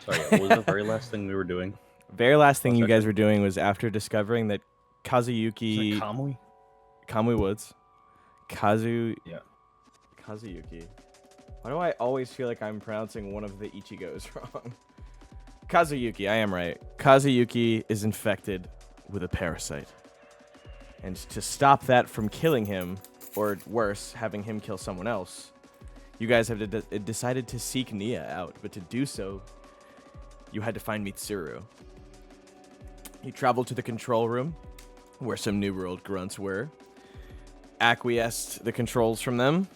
Sorry, what was the very last thing we were doing? Very last thing you guys were doing was after discovering that Kazayuki... Kamui? Kamui Woods. Yeah. Kazayuki. Why do I always feel like I'm pronouncing one of the Ichigos wrong? Kazayuki, I am right. Kazayuki is infected with a parasite. And to stop that from killing him, or worse, having him kill someone else, you guys have decided to seek Nia out. But to do so, you had to find Mitsuru. You traveled to the control room, where some New World grunts were, acquiesced the controls from them,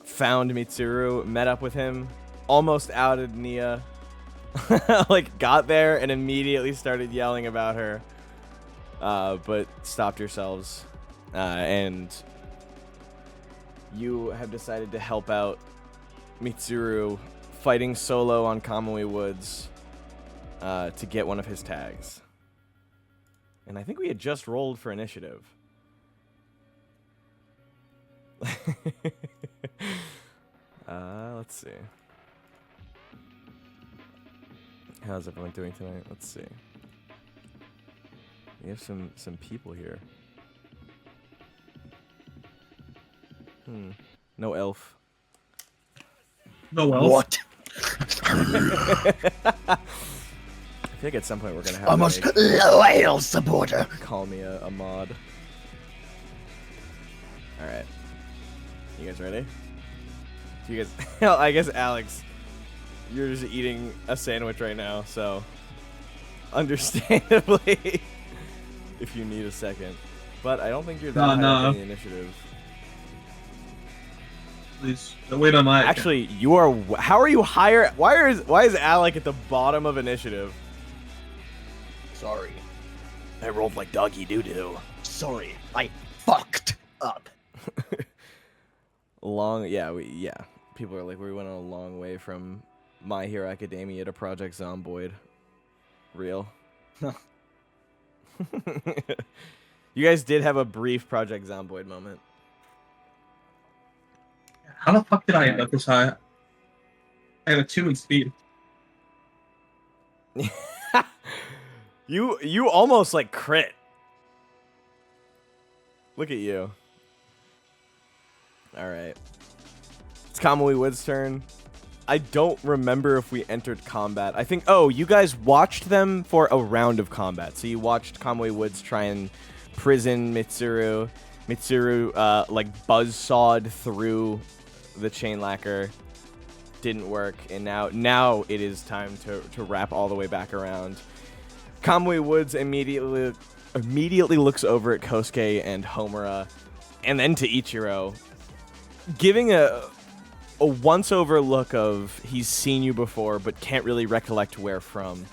found Mitsuru, met up with him, almost outed Nia, like got there and immediately started yelling about her, but stopped yourselves, and you have decided to help out Mitsuru fighting solo on Kamui Woods to get one of his tags. And I think we had just rolled for initiative. Let's see. How's everyone doing tonight? Let's see. We have some people here. No elf. No elf? What? I think at some point we're gonna have Almost to loyal supporter. call me a mod. All right. You guys ready? Do you guys? I guess Alex, you're just eating a sandwich right now, so understandably, if you need a second. But I don't think you're that high up in the initiative. Please, wait on my. Actually, you are. How are you higher? Why is Aliyk at the bottom of initiative? Sorry. I rolled like doggy doo doo. Sorry, I fucked up. Yeah. People are like, we went a long way from My Hero Academia to Project Zomboid. Real. You guys did have a brief Project Zomboid moment. How the fuck did I end up this high? I have a 2 in speed. You almost like crit. Look at you. All right. It's Kamui Woods' turn. I don't remember if we entered combat. I think, you guys watched them for a round of combat. So you watched Kamui Woods try and prison Mitsuru. Mitsuru, like, buzzsawed through the chain lacquer. Didn't work. And now it is time to wrap all the way back around. Kamui Woods immediately looks over at Kosuke and Homura, and then to Ichiro, giving a once-over look of he's seen you before but can't really recollect where from.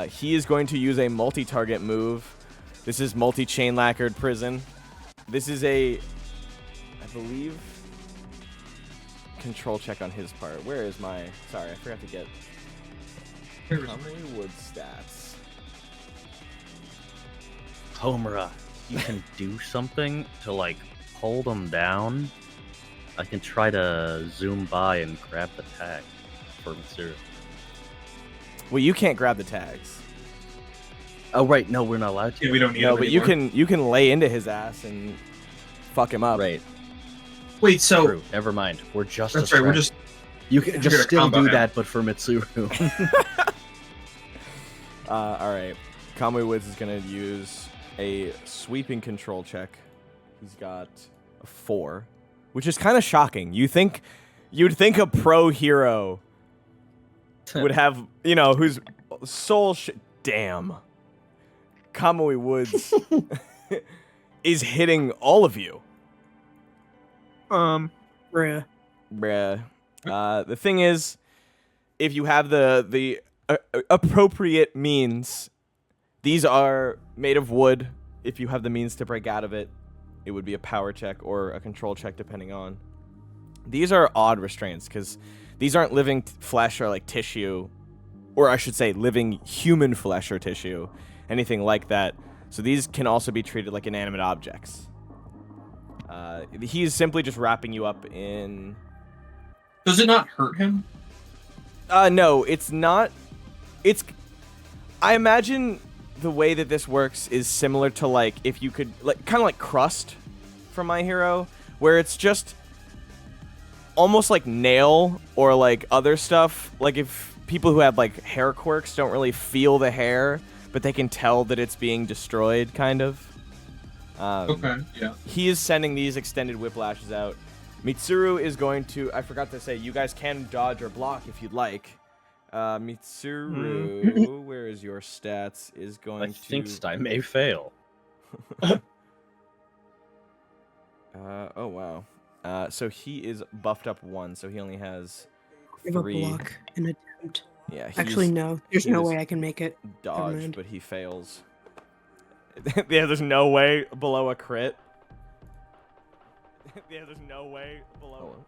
He is going to use a multi-target move. This is multi-chain lacquered prison. This is I believe, control check on his part. Where is my... Sorry, I forgot to get Kamui Woods stats. Homura, you can do something to, like, hold them down. I can try to zoom by and grab the tag for Mitsuru. Well, you can't grab the tags. Oh, right. No, we're not allowed to. Yeah, we don't need No, them but anymore. you can lay into his ass and fuck him up. Right. Wait, so... True. Never mind. We're just That's right, we're just... You can we're just gonna still combo do him. that, but for Mitsuru. All right. Kamui Woods is going to use a sweeping control check. He's got a 4, which is kind of shocking. You'd think a pro hero would have, whose soul damn. Kamui Woods is hitting all of you. Bruh. The thing is, if you have the appropriate means, these are made of wood. If you have the means to break out of it, it would be a power check or a control check, depending on. These are odd restraints because these aren't living flesh or like tissue, or I should say living human flesh or tissue, anything like that. So these can also be treated like inanimate objects. He's simply just wrapping you up in... Does it not hurt him? No, it's not. It's. I imagine the way that this works is similar to like if you could like kind of like Crust from My Hero, where it's just almost like nail or like other stuff. Like if people who have like hair quirks don't really feel the hair, but they can tell that it's being destroyed, kind of. Okay, yeah. He is sending these extended whiplashes out. Mitsuru is going to... I forgot to say, you guys can dodge or block if you'd like. Mitsuru, where is your stats? Is going to... I think I may fail. Oh, wow. So he is buffed up 1, so he only has Give a 3. block an attempt. Yeah, Actually, no. There's he no is way I can make it. Dodge, mind. but he fails. Yeah, there's no way below a crit. Yeah, there's no way below.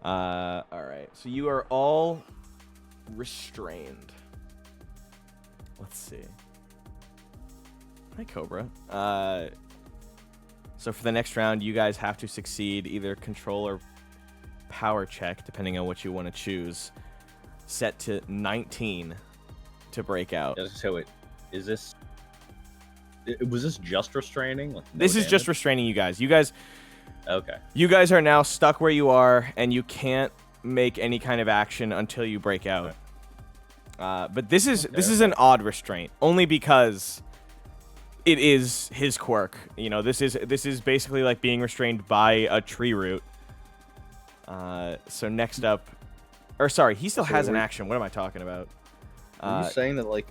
Alright. So you are all restrained. Let's see. Hi, Cobra. So for the next round, you guys have to succeed either control or power check, depending on what you want to choose. Set to 19 to break out. Yeah, so wait, is this... Was this just restraining? Like, no This is just damage? restraining you guys. You guys Okay. You guys are now stuck where you are, and you can't make any kind of action until you break out. But this is an odd restraint, only because it is his quirk. You know, this is basically like being restrained by a tree root. So next up, or sorry, he still has an action. What am I talking about? Are you saying that like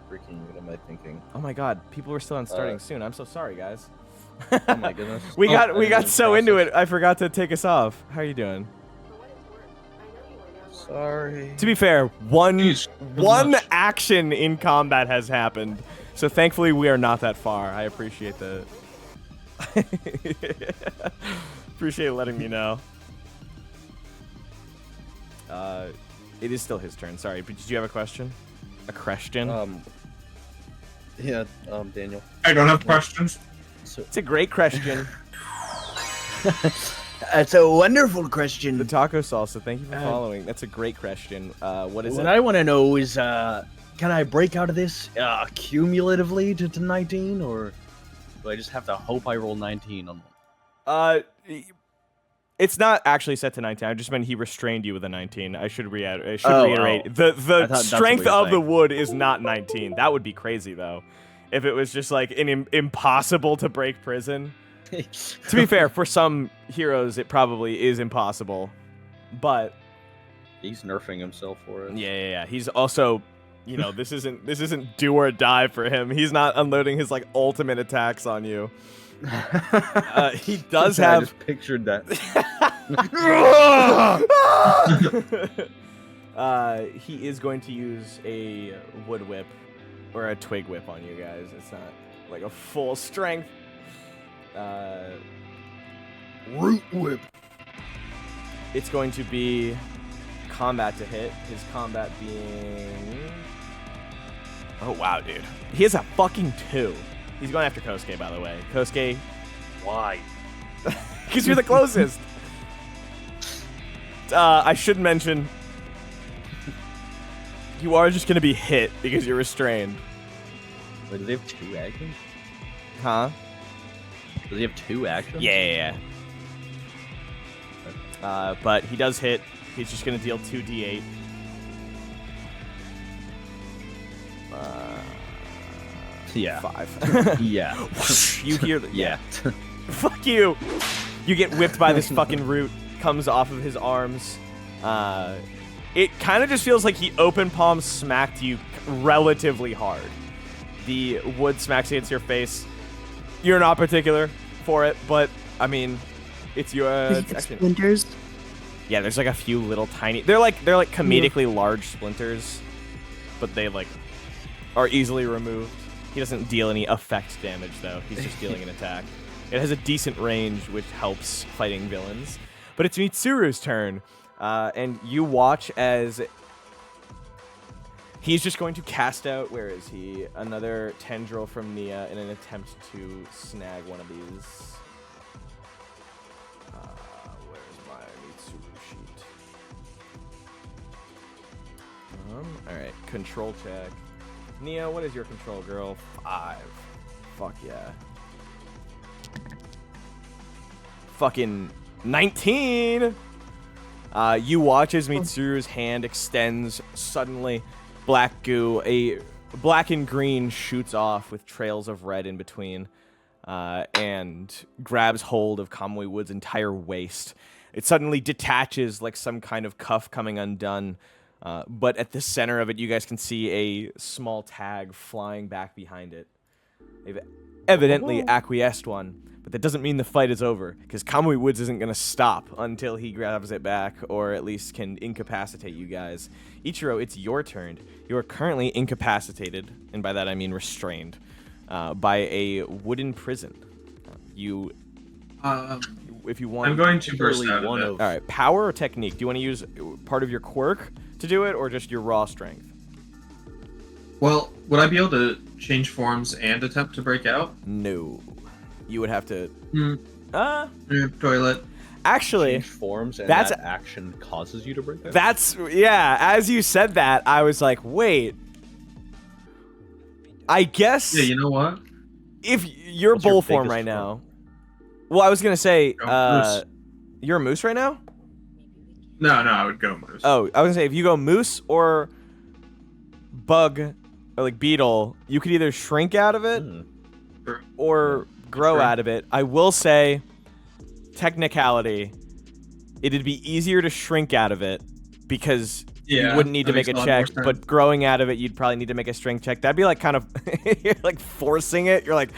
freaking, what am I thinking? Oh my God, people are still on starting soon. I'm so sorry, guys. Oh my goodness. we got didn't so into process. it, I forgot to take us off. How are you doing? Sorry. To be fair, one Jeez, action in combat has happened, so thankfully we are not that far. I appreciate the appreciate letting me know. It is still his turn. Sorry, but did you have a question? A question? Yeah, Daniel. I don't have questions. So, It's a great question. That's a wonderful question. The taco salsa. Thank you for following. That's a great question. What is What it? I want to know is, can I break out of this cumulatively to 19, or do I just have to hope I roll 19 on one? It's not actually set to 19. I just meant he restrained you with a 19. I should reiterate. Oh. The thought that's strength what you're of the saying. wood is not 19. That would be crazy though, if it was just like an impossible to break prison. To be fair, for some heroes it probably is impossible, but He's nerfing himself for it. yeah. He's also, you know, this isn't do or die for him. He's not unloading his like ultimate attacks on you. He does I have. just pictured that. He is going to use a wood whip or a twig whip on you guys. It's not like a full strength. root whip? It's going to be combat to hit. His combat being... Oh, wow, dude. He has a fucking 2. He's going after Kosuke, by the way. Kosuke, Why? because you're the closest. I should mention, you are just going to be hit because you're restrained. Wait, do they have 2 actions? Huh? Does he have 2 actions? Yeah. But he does hit. He's just going to deal 2d8. Yeah. 5. Yeah. You hear the... Yeah. Fuck you! You get whipped by this fucking root. Comes off of his arms. It kind of just feels like he open palm smacked you relatively hard. The wood smacks against your face. You're not particular for it, but I mean, it's your Does he have action. splinters? Yeah, there's like a few little tiny. They're like comedically large splinters, but they like are easily removed. He doesn't deal any effect damage though. He's just dealing an attack. It has a decent range, which helps fighting villains. But it's Mitsuru's turn, and you watch as he's just going to cast out. Where is he? Another tendril from Nia in an attempt to snag one of these. Where All right, control check. Neo, what is your control, girl? 5. Fuck yeah. Fucking 19. You watch as Mitsuru's hand extends. Suddenly, black goo, a black and green shoots off with trails of red in between, and grabs hold of Kamui Woods' entire waist. It suddenly detaches like some kind of cuff coming undone, but at the center of it, you guys can see a small tag flying back behind it. They've evidently acquiesced one, but that doesn't mean the fight is over, because Kamui Woods isn't going to stop until he grabs it back, or at least can incapacitate you guys. Ichiro, it's your turn. You are currently incapacitated, and by that I mean restrained, by a wooden prison. If you want, I'm going to burst out of it. all right, power or technique? Do you want to use part of your quirk to do it, or just your raw strength? Well, would I be able to change forms and attempt to break out? No. You would have to... Toilet. Actually, Change forms and that's- that action causes you to break out? that's... Yeah, as you said that, I was like, wait. I guess Yeah, you know what? if you're What's your bull form biggest right now... Well, I was going to say, Moose. you're a moose right now? No, I would go moose. Oh, I was going to say, if you go moose or bug, or like beetle, you could either shrink out of it or grow Sure. out of it. I will say, technicality, it'd be easier to shrink out of it because Yeah, you wouldn't need to that make a makes a lot more check, sense. but growing out of it, you'd probably need to make a strength check. That'd be like kind of, you're like forcing it. You're like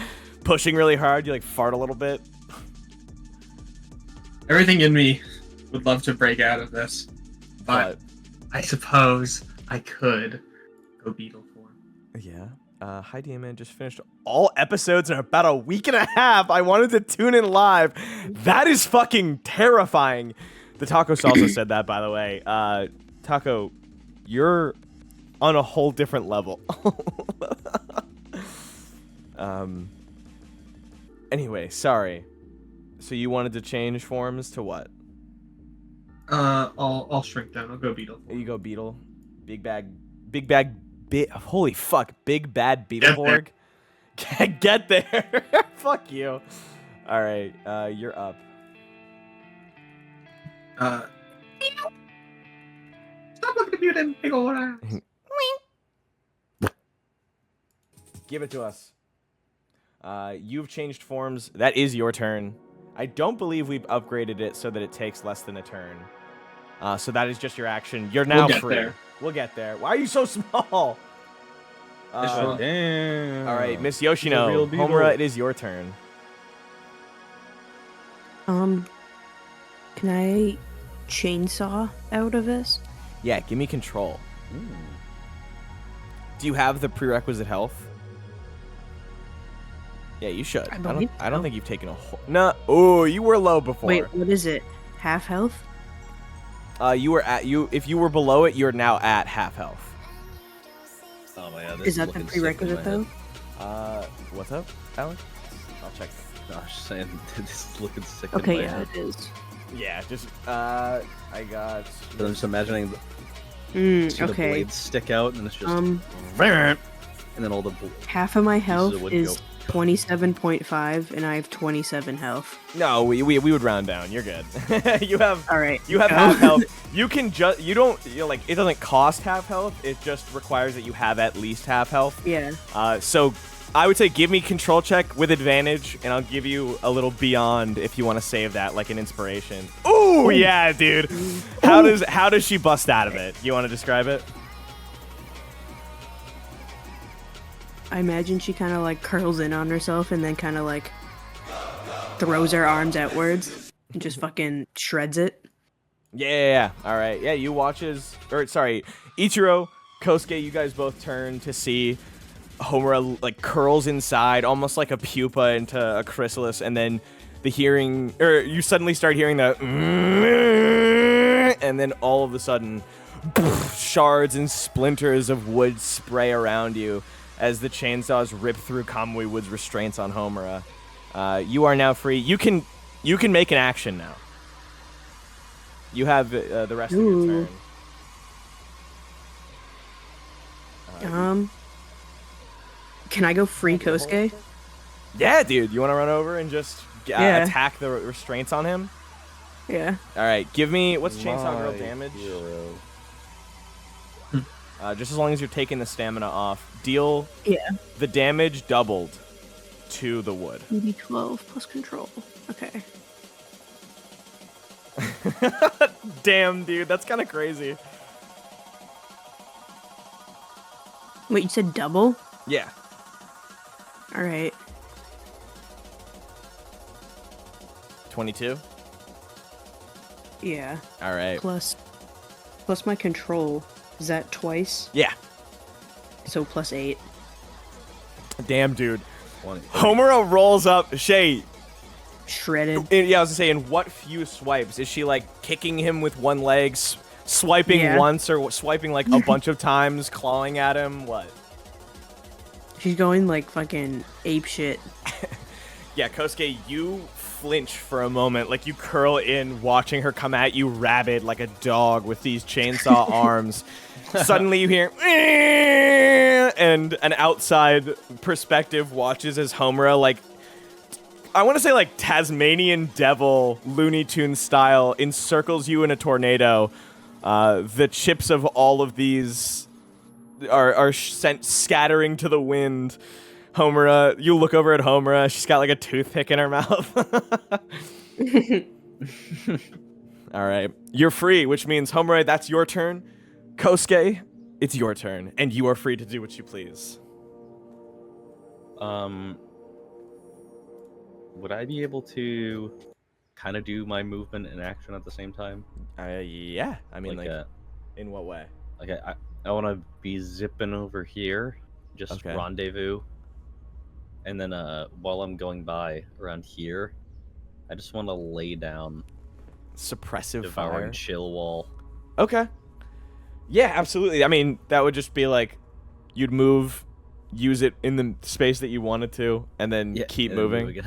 pushing really hard. You like fart a little bit. Everything in me would love to break out of this, but I suppose I could go beetle form. Yeah. Hi, Diamond. Just finished all episodes in about a week and a half. I wanted to tune in live. That is fucking terrifying. The Taco Salsa said that, by the way. Taco, you're on a whole different level. Anyway, sorry. So you wanted to change forms to what? I'll shrink down. I'll go beetle form. You go Beetle. Big bag. Holy fuck. Big bad Beetleborg. Get there. Fuck you. All right. You're up. Stop looking at me with them big old eyes. Give it to us. You've changed forms. That is your turn. I don't believe we've upgraded it so that it takes less than a turn. So that is just your action. You're now We'll get free. there. We'll get there. Why are you so small? Damn. All right, Miss He's a Yoshino. real beetle. Homura, it is your turn. Can I chainsaw out of this? Yeah, give me control. Do you have the prerequisite health? Yeah, you should. I I believe don't so. think you've taken a whole... No. Oh, you were low before. Wait, what is it? Half health? You were at if you were below it, you're now at half health. Oh my god, this Is that the looking sick in my prerequisite head. though? What's up, Alec? I'll check. No, I was just saying, this is looking sick Okay, in my yeah, head. it is. Yeah, just I got. But I'm just imagining see the Okay. blades stick out and it's just Um, and then all the half of my health wood is go. 27.5, and I have 27 health. No, we would round down. You're good. you have All right. half health. You can just like it doesn't cost half health. It just requires that you have at least half health. Yeah. So I would say give me control check with advantage, and I'll give you a little beyond if you want to save that, like an inspiration. Ooh, yeah, dude. How does she bust out of it? You want to describe it? I imagine she kind of like curls in on herself and then kind of like throws her arms outwards and just fucking shreds it. Yeah. All right. Yeah, you watches, or sorry, Ichiro, Kosuke, you guys both turn to see Homura like curls inside, almost like a pupa into a chrysalis, and then you suddenly start hearing the, and then all of a sudden, shards and splinters of wood spray around you as the chainsaws rip through Kamui Woods' restraints on Homura. You are now free. You can make an action now. You have the rest of your Ooh. turn. Can I go free Kosuke? Yeah, dude. You want to run over and just Yeah. attack the restraints on him? Yeah. All right. Give me what's Chainsaw Girl damage? Just as long as you're taking the stamina off, deal the damage doubled to the wood. D12 plus control. Okay. Damn, dude, that's kind of crazy. Wait, you said double? Yeah. All right. 22. Yeah. All right. Plus my control. Is that twice? Yeah. So plus 8. Damn, dude. Homura rolls up. Shaye. Shredded. Yeah, I was gonna say, in what few swipes is she like kicking him with one leg, swiping once, or swiping like a bunch of times, clawing at him? What? She's going like fucking ape shit. Yeah, Kosuke, you flinch for a moment, like you curl in, watching her come at you rabid like a dog with these chainsaw arms. Suddenly you hear, and an outside perspective watches as Homura, like, I want to say like Tasmanian Devil, Looney Tunes style, encircles you in a tornado. The chips of all of these are sent scattering to the wind. Homura, you look over at Homura. She's got like a toothpick in her mouth. All right, you're free, which means Homura, that's your turn. Kosuke, it's your turn, and you are free to do what you please. Would I be able to kind of do my movement and action at the same time? Yeah. I mean, like in what way? Like I want to be zipping over here, just rendezvous, and then while I'm going by around here, I just want to lay down suppressive devouring fire. chill wall. Okay. Yeah, absolutely. I mean, that would just be like you'd move, use it in the space that you wanted to, and then keep moving.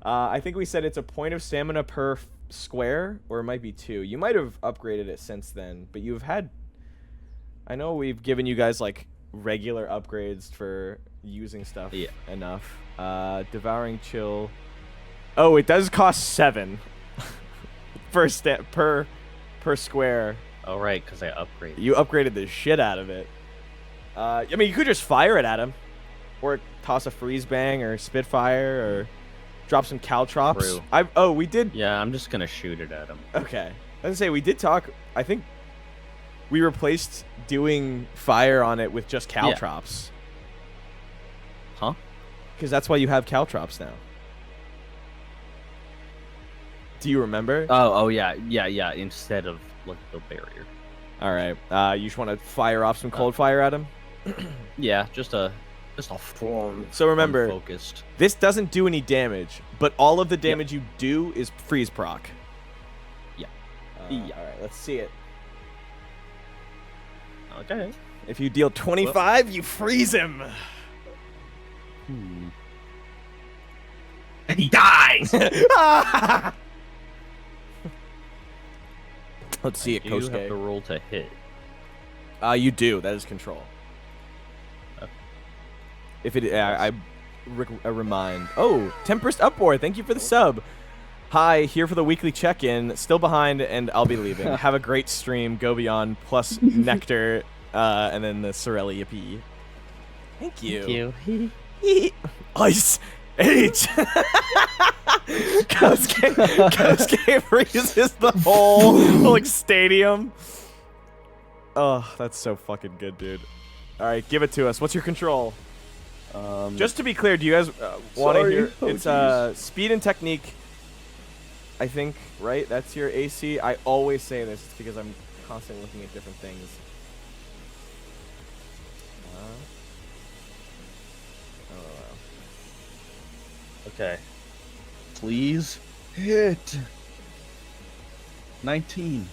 I think we said it's a point of stamina per square, or it might be 2. You might have upgraded it since then, but you've had... I know we've given you guys, like, regular upgrades for using stuff enough. Devouring Chill... Oh, it does cost 7 per square. Oh, right, because I upgraded. You upgraded the shit out of it. I mean, you could just fire it at him. Or toss a freeze bang or spitfire or drop some caltrops. We did. Yeah, I'm just gonna shoot it at him. Okay. I was gonna say we did talk. I think we replaced doing fire on it with just caltrops. Huh? Because that's why you have caltrops now. Do you remember? Oh yeah. Instead of like the barrier. All right. You just want to fire off some cold fire at him? Yeah, just a form. So remember, focused. This doesn't do any damage, but all of the damage you do is freeze proc. Yeah. All right, let's see it. Okay. If you deal 25, you freeze him. And he dies. Let's see it, You Kosuke. have to roll to hit. You do. That is control. If it, I remind. Oh, Tempest Upboard, thank you for the sub. Hi, here for the weekly check-in. Still behind, and I'll be leaving. Have a great stream. Go Beyond plus Nectar, and then the Sorelli Yippee. Thank you. Thank you. Ice Age. Kosuke freezes the whole like stadium. Oh, that's so fucking good, dude. All right, give it to us. What's your control? Just to be clear, do you guys want to hear? It's speed and technique, I think, right? That's your AC. I always say this because I'm constantly looking at different things. Okay. Please hit. 19.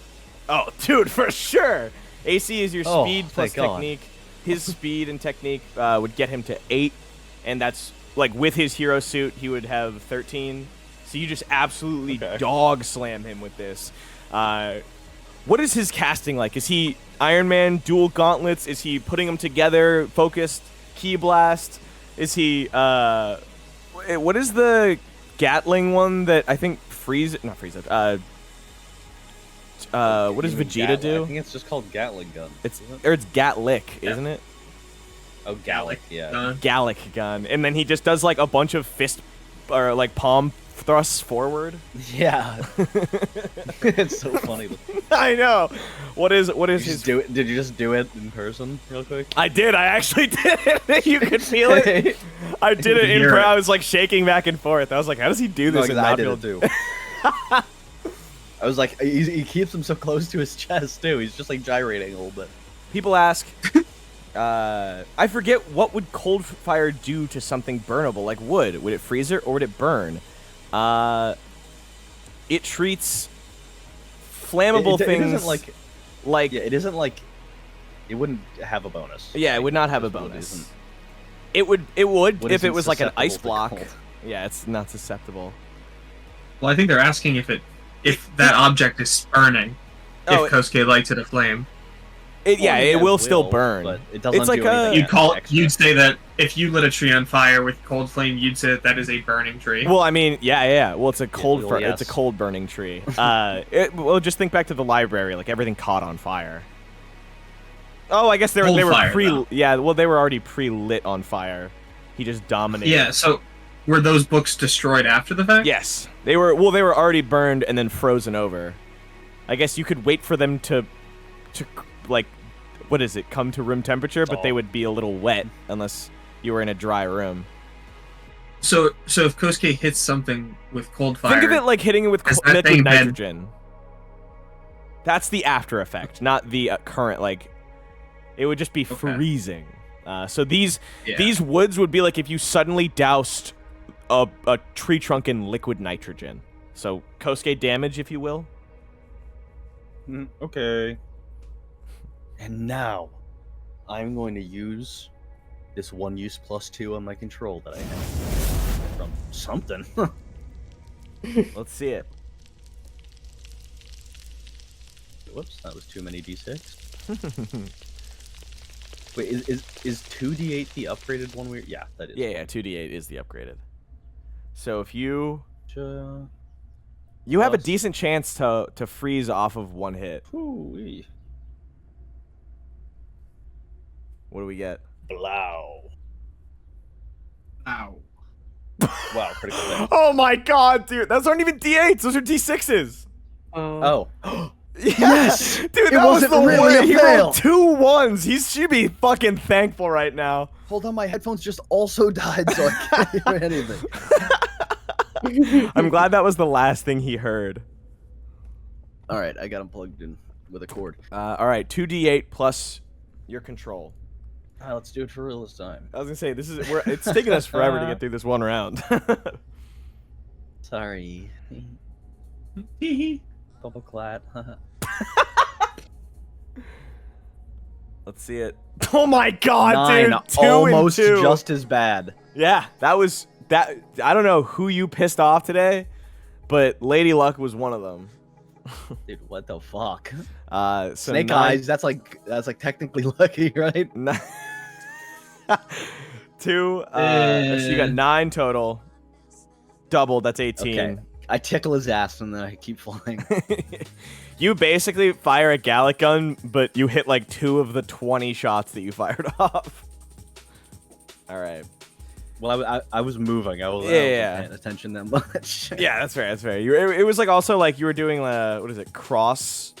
Oh, dude, for sure. AC is your speed plus thank God. technique. His speed and technique would get him to 8, and that's like with his hero suit, he would have 13. So you just absolutely dog slam him with this. what is his casting like? Is he Iron Man, dual gauntlets? Is he putting them together, focused, ki blast? Is he, what is the Gatling one that I think not Frieza, what does Vegeta do? I think it's just called Gatling gun. It's Gatlick, isn't it? Oh, Gallic, yeah. Gallic gun, and then he just does like a bunch of fist or like palm thrusts forward. Yeah, it's so funny. I know. What is his? Did you just do it in person, real quick? I did. I actually did it. You could feel it. I did it in. I was like shaking back and forth. I was like, how does he do this? I did it too. I was like, he keeps him so close to his chest too. He's just like gyrating a little bit. People ask, I forget, what would cold fire do to something burnable, like wood? Would it freeze it or would it burn? It treats flammable things. It isn't like yeah, it isn't like it wouldn't have a bonus. Yeah, it would not have a bonus. It would if it was like an ice block. Yeah, it's not susceptible. Well, I think they're asking if that object is burning. If Kosuke lights it aflame. It will still burn. But it doesn't. It's like you'd say that if you lit a tree on fire with cold flame, you'd say that is a burning tree. Well, I mean, yeah. Well, it's a cold it's a cold burning tree. Well, just think back to the library. Like everything caught on fire. Oh, I guess they were yeah. Well, they were already pre-lit on fire. He just dominated. Yeah. So were those books destroyed after the fact? Yes, they were. Well, they were already burned and then frozen over. I guess you could wait for them to like, what is it? Come to room temperature, but they would be a little wet unless you were in a dry room. So if Kosuke hits something with cold fire, think of it like hitting it with liquid nitrogen. That's the after effect, not the current. Like, it would just be freezing. So these woods would be like if you suddenly doused a tree trunk in liquid nitrogen. So Kosuke damage, if you will. Okay. And now, I'm going to use this 1-use +2 on my control that I have from something. Let's see it. Whoops, that was too many d6. Wait, is 2d8 the upgraded one? Yeah, that is. Yeah, 2d8 is the upgraded. So if you you have a decent chance to freeze off of one hit. Ooh-wee. What do we get? Blow. Ow. Wow, pretty cool. Oh my god, dude. Those aren't even D8s. Those are D6s. Oh. Yes! Dude, that was the really he rolled 2 1s. He should be fucking thankful right now. Hold on, my headphones just also died, so I can't hear anything. I'm glad that was the last thing he heard. Alright, I got him plugged in with a cord. Alright, 2d8 plus your control. Let's do it for real this time. I was gonna say, it's taking us forever to get through this one round. Sorry. Bubble clat. Let's see it. Oh my god, 9, dude! 2 almost and 2. just as bad. Yeah, that was that. I don't know who you pissed off today, but Lady Luck was one of them. Dude, what the fuck? So Snake Eyes. That's like technically lucky, right? 2. So you got 9 total. Doubled. That's 18. Okay. I tickle his ass and then I keep flying. You basically fire a Gallic gun, but you hit like 2 of the 20 shots that you fired off. All right. Well, I was moving. I wasn't paying attention that much. Yeah, that's fair. That's fair. It was like also like you were doing what is it? Cross.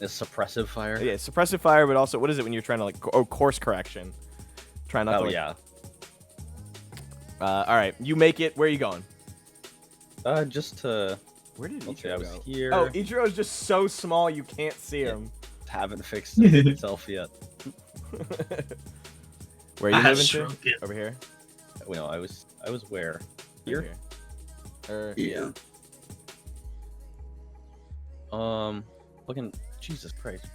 A suppressive fire. Yeah, suppressive fire, but also what is it when you're trying to like course correction? Try not to. Yeah. All right, you make it. Where are you going? Just to. Where did Ichiro go? I was here. Oh, Ichiro is just so small you can't see him. Haven't fixed itself yet. Where are you moving to? Over here. Wait, no, I was where? Here. Yeah. Looking. Jesus Christ.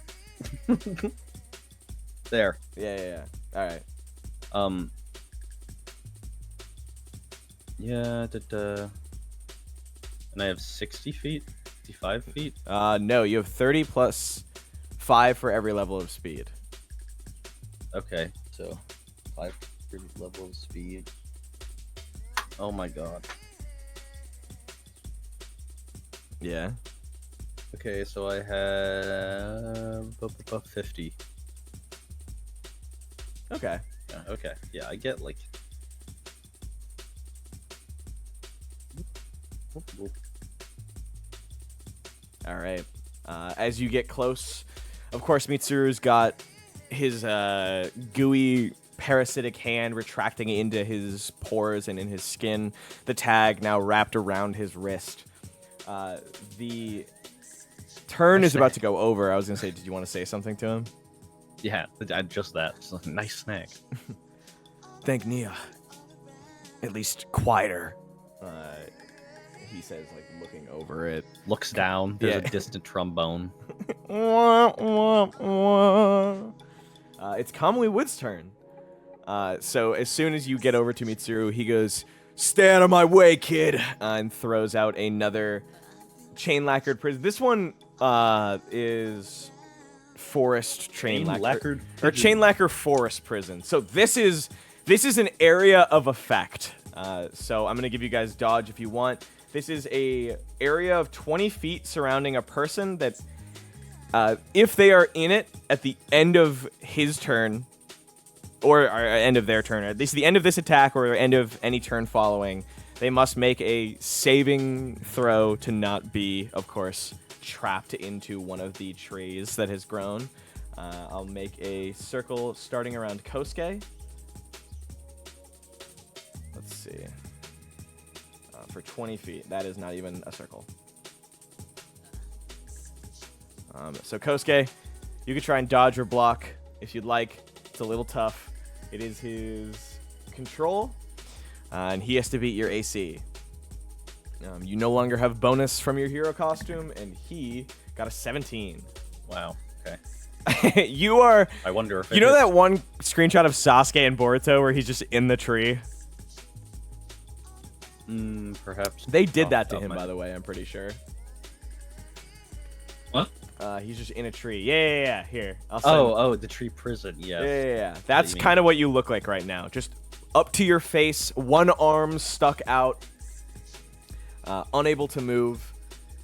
There. Yeah. All right. Yeah. And I have 60 feet. 55 feet. No, you have 30 plus 5 for every level of speed. Okay, so 5 for level of speed. Oh my god. Yeah. Okay, so I have 50. Okay. Yeah, okay. Yeah, I get like. All right. As you get close, of course, Mitsuru's got his gooey parasitic hand retracting into his pores and in his skin. The tag now wrapped around his wrist. The turn is about to go over. I was going to say, did you want to say something to him? Yeah, just that. It's a nice snack. Thank Nia. At least quieter. He says, like, looking over it. Looks down. There's a distant trombone. It's Kamui Woods' turn. So as soon as you get over to Mitsuru, he goes, "Stay out of my way, kid," and throws out another chain lacquered prison. This one is forest chain lacquered or chain lacquer forest prison. So this is an area of effect. So I'm gonna give you guys dodge if you want. This is a area of 20 feet surrounding a person that, if they are in it at the end of his turn, or end of their turn, at least the end of this attack or end of any turn following, they must make a saving throw to not be, of course, trapped into one of the trees that has grown. I'll make a circle starting around Kosuke. Let's see. For 20 feet. That is not even a circle. So Kosuke, you could try and dodge or block if you'd like. It's a little tough. It is his control, and he has to beat your AC. You no longer have bonus from your hero costume, and he got a 17. Wow. Okay. You are... I wonder if you know that one screenshot of Sasuke and Boruto where he's just in the tree? Perhaps. They did that to him, by the way, I'm pretty sure. What? He's just in a tree. Yeah. Here. Oh, the tree prison. Yes. Yeah. That's kind of what you look like right now. Just up to your face, one arm stuck out, unable to move.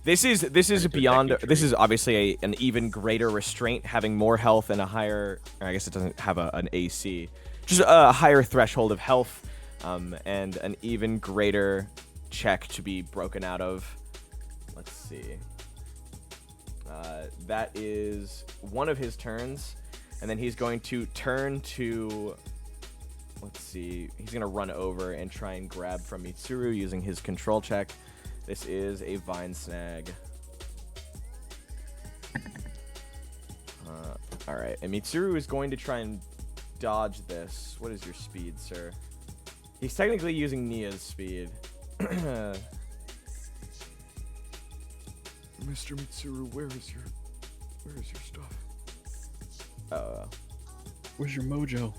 This is beyond. This is obviously an even greater restraint, having more health and a higher. I guess it doesn't have an AC. Just a higher threshold of health. And an even greater check to be broken out of. Let's see. That is one of his turns, and then he's going to turn to... Let's see. He's going to run over and try and grab from Mitsuru using his control check. This is a vine snag. All right, and Mitsuru is going to try and dodge this. What is your speed, sir? He's technically using Nia's speed. Mr. Mitsuru, where is your stuff? Where's your mojo?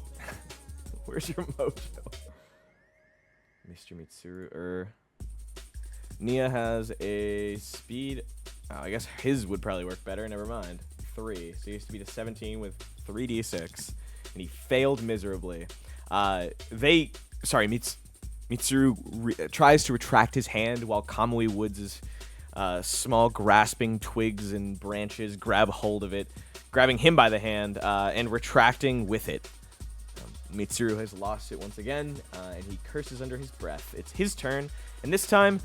Where's your mojo? Mr. Mitsuru, Nia has a speed. Oh, I guess his would probably work better. Never mind. 3. So he used to be to 17 with 3d6, and he failed miserably. Mitsuru tries to retract his hand while Kamui Woods' small grasping twigs and branches grab hold of it, grabbing him by the hand and retracting with it. Mitsuru has lost it once again, and he curses under his breath. It's his turn, and this time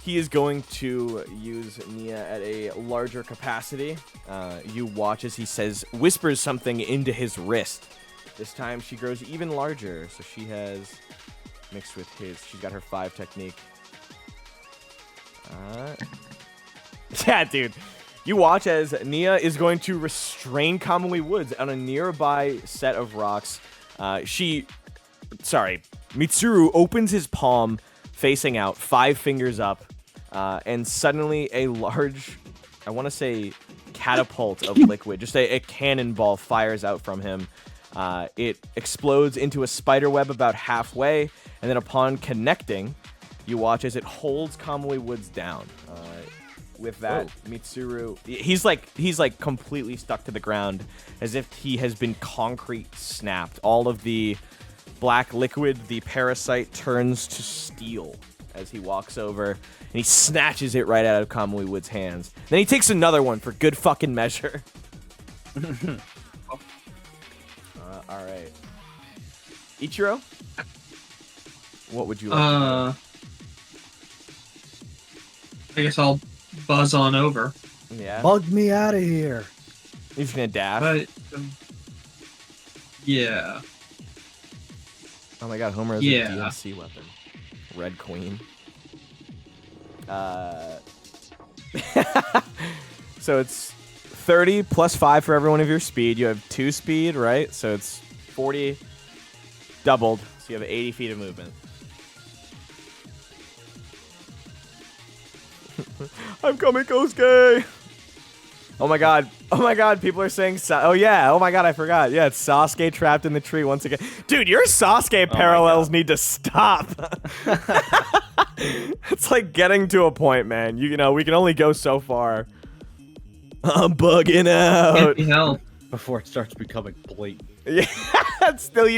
he is going to use Nia at a larger capacity. You watch as he whispers something into his wrist. This time she grows even larger, so she has mixed with his. She's got her 5 technique. Yeah, dude. You watch as Nia is going to restrain Kamui Woods on a nearby set of rocks. Mitsuru opens his palm facing out, 5 fingers up, and suddenly a large, I want to say, catapult of liquid, just a cannonball fires out from him. It explodes into a spider web about halfway, and then upon connecting, you watch as it holds Kamui Woods down. with that. Mitsuru, he's like completely stuck to the ground, as if he has been concrete snapped. All of the black liquid, the parasite, turns to steel as he walks over, and he snatches it right out of Kamui Woods' hands. Then he takes another one for good fucking measure. All right, Ichiro, what would you like? I guess I'll buzz on over. Yeah. Bug me out of here. He's gonna dash. But yeah. Oh my god, Homura has a DMC weapon. Red Queen. So it's 30 plus 5 for every one of your speed. You have 2 speed, right? So it's 40 doubled. So you have 80 feet of movement. I'm coming, Kosuke! Oh my god. Oh my god, people are saying... oh yeah, oh my god, I forgot. Yeah, it's Sasuke trapped in the tree once again. Dude, your Sasuke parallels need to stop. It's like getting to a point, man. You know, we can only go so far. I'm bugging out. Can't be helped. Before it starts becoming blatant. Yeah, till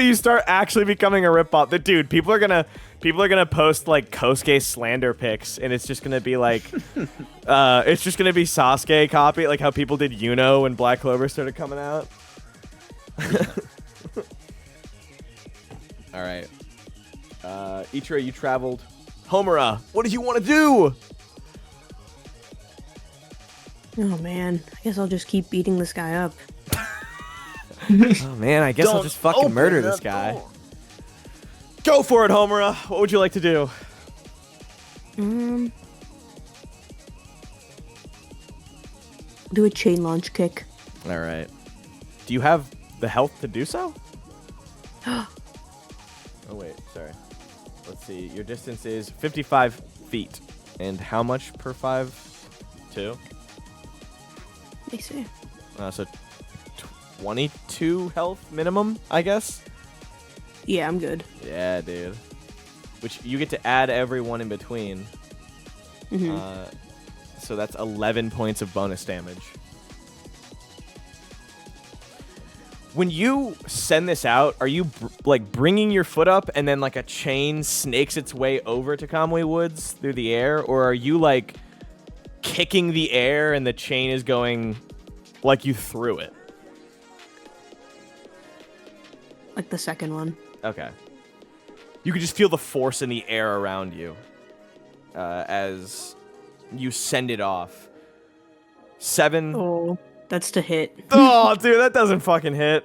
you start actually becoming a ripoff. Dude, people are gonna post like Kosuke slander pics, and it's just gonna be like, it's just gonna be Sasuke copy, like how people did Yuno when Black Clover started coming out. All right, Ichiro, you traveled. Homura, what did you want to do? Oh man, I guess I'll just keep beating this guy up. Oh man, I guess I'll just fucking murder this guy. Door. Go for it, Homura. What would you like to do? Do a chain launch kick. All right. Do you have the health to do so? Oh wait, sorry. Let's see. Your distance is 55 feet. And how much per 5? 2? Let me see. So 22 health minimum, I guess? Yeah, I'm good. Yeah, dude. Which you get to add everyone in between. So that's 11 points of bonus damage. When you send this out, are you like bringing your foot up and then like a chain snakes its way over to Kamui Woods through the air? Or are you like kicking the air and the chain is going like you threw it? Like the second one. Okay. You can just feel the force in the air around you as you send it off. 7. Oh, that's to hit. Oh, dude, that doesn't fucking hit.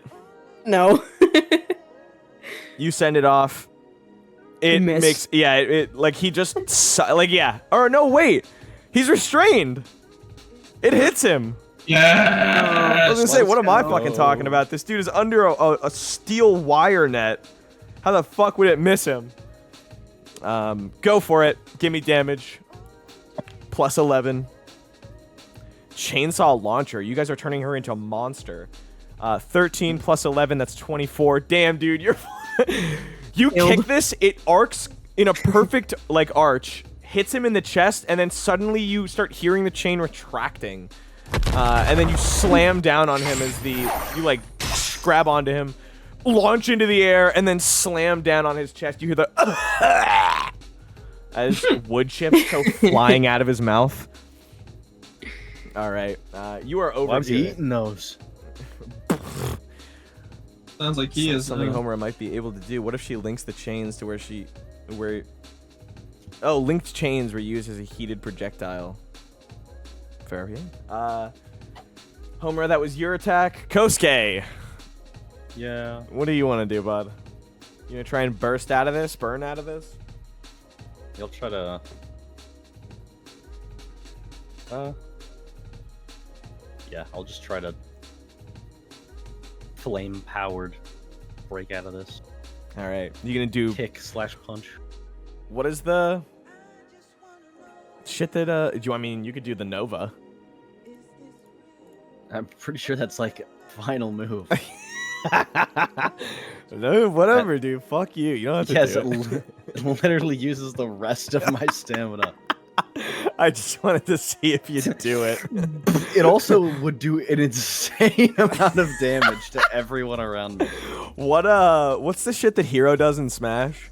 No. You send it off. It makes... Yeah, it like he just... like, yeah. Or no, wait. He's restrained. It hits him. Yeah. I was gonna say, what am I fucking talking about? This dude is under a steel wire net. How the fuck would it miss him? Go for it. Give me damage. Plus 11. Chainsaw launcher. You guys are turning her into a monster. 13 plus 11. That's 24. Damn, dude, you're. You kick this. It arcs in a perfect like arch. Hits him in the chest, and then suddenly you start hearing the chain retracting. And then you slam down on him as you like grab onto him, launch into the air, and then slam down on his chest. You hear the as wood chips go flying out of his mouth. All right, you are over. Why was he eating those? Sounds like he is something Homura might be able to do. What if she links the chains to where? Oh, linked chains were used as a heated projectile. Fair game. Homura, that was your attack. Kosuke. Yeah. What do you want to do, bud? You gonna try and burst out of this? Burn out of this? You'll try to... yeah, I'll just try to... flame-powered break out of this. Alright. You gonna do... Kick/punch. What is the... shit that, I mean, you could do the Nova. I'm pretty sure that's like final move. No, whatever, dude. Fuck you. You don't have to do it. It literally uses the rest of my stamina. I just wanted to see if you'd do it. It also would do an insane amount of damage to Everyone around me. What's the shit that Hero does in Smash?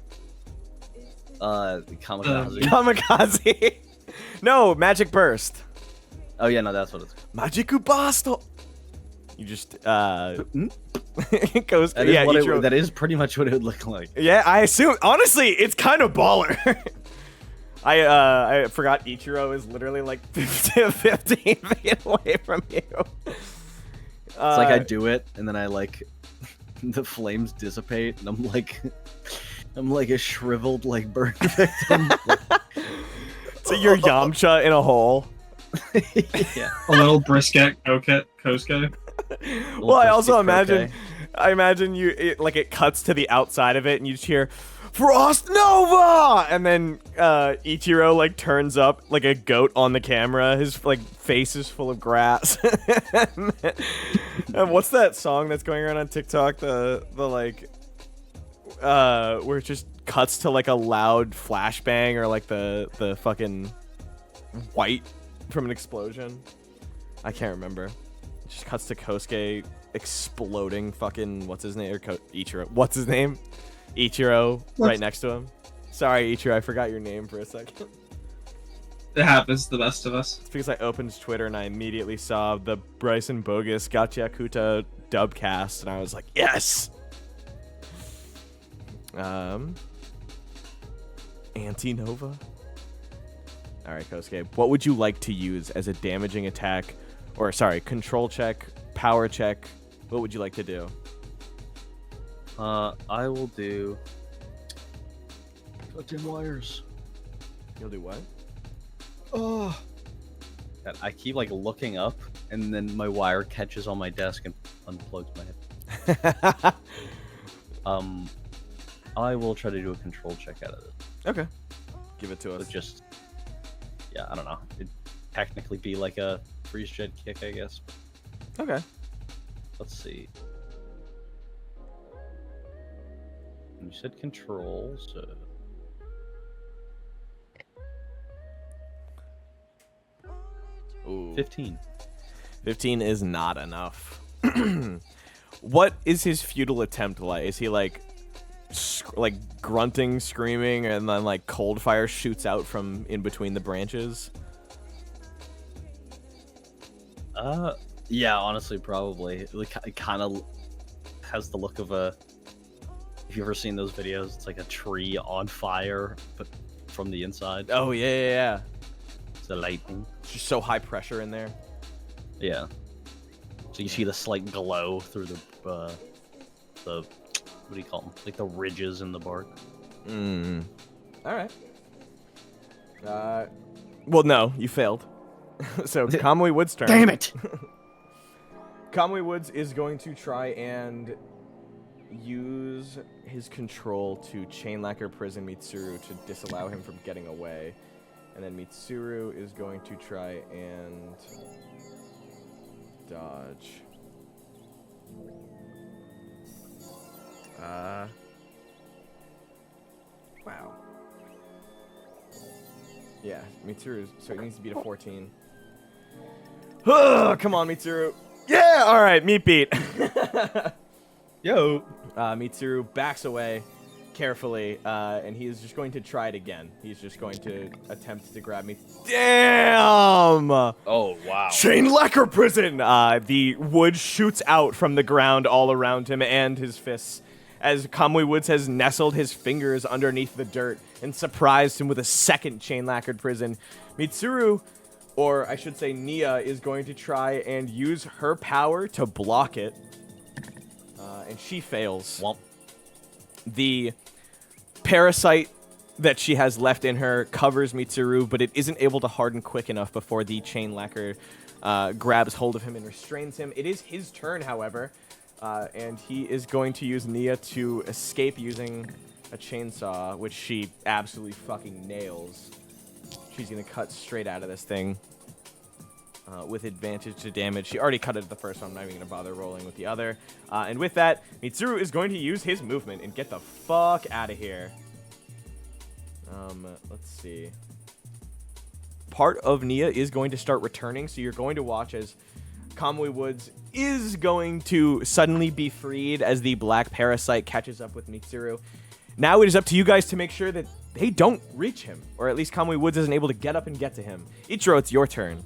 Kamikaze. Kamikaze. No, Magic Burst. Oh yeah, no, that's what it's. Magiku Basto. You just it goes. That is, yeah, Ichiro, that is pretty much what it would look like. Yeah, I assume. Honestly, it's kind of baller. I forgot Ichiro is literally like 15 feet away from you. It's like I do it, and then I like the flames dissipate, and I'm like a shriveled like burn victim. So you're Yamcha in a hole. Yeah. A little brisket Kosuke. Well, I also imagine you it cuts to the outside of it, and you just hear Frost Nova, and then Ichiro like turns up like a goat on the camera. His like face is full of grass. And what's that song that's going around on TikTok? The like where it just cuts to like a loud flashbang or like the fucking white from an explosion. I can't remember. It just cuts to Kosuke exploding fucking what's his name or Ichiro. What's his name? Ichiro right next to him. Sorry, Ichiro, I forgot your name for a second. It happens to the best of us. It's because I opened Twitter and I immediately saw the Bryson Bogus Gachiakuta dubcast, and I was like, yes! Anti-Nova? Alright, Kosuke, what would you like to use as a damaging attack, or sorry, control check, power check? What would you like to do? I will do. Goddamn wires. You'll do what? Oh. I keep like looking up, and then my wire catches on my desk and unplugs my head. I will try to do a control check out of it. Okay. Give it to us. So just, yeah, I don't know. It'd technically be like a freeze shed kick, I guess. Okay. Let's see. You said control, so. Ooh. 15. 15 is not enough. What is his futile attempt like? Is he like grunting, screaming, and then like cold fire shoots out from in between the branches? Yeah, honestly, probably. It kind of has the look of a. If you've ever seen those videos, it's like a tree on fire, but from the inside. Oh yeah. It's the lightning. It's just so high pressure in there. Yeah. So you see the slight glow through the what do you call them? Like the ridges in the bark. All right. Well, no, you failed. So Kamui Woods' turn. Damn it! Kamui Woods is going to try and use his control to chain lacquer prison Mitsuru to disallow him from getting away. And then Mitsuru is going to try and dodge. Wow. Yeah, Mitsuru, so it needs to beat a 14. Come on, Mitsuru. Yeah, all right, meat beat. Yo. Mitsuru backs away carefully, and he is just going to try it again. He's just going to attempt to grab me. Damn! Oh, wow. Chain lacquer prison! The wood shoots out from the ground all around him and his fists, as Kamui Woods has nestled his fingers underneath the dirt and surprised him with a second chain lacquered prison. Mitsuru, or I should say Nia, is going to try and use her power to block it. And she fails. Womp. The parasite that she has left in her covers Mitsuru, but it isn't able to harden quick enough before the chain lacquer grabs hold of him and restrains him. It is his turn, however, and he is going to use Nia to escape using a chainsaw, which she absolutely fucking nails. She's going to cut straight out of this thing. With advantage to damage. She already cut it at the first one. I'm not even going to bother rolling with the other. And with that, Mitsuru is going to use his movement and get the fuck out of here. Let's see. part of Nia is going to start returning, so you're going to watch as Kamui Woods is going to suddenly be freed as the black parasite catches up with Mitsuru. Now it is up to you guys to make sure that they don't reach him, or at least Kamui Woods isn't able to get up and get to him. Ichiro, it's your turn.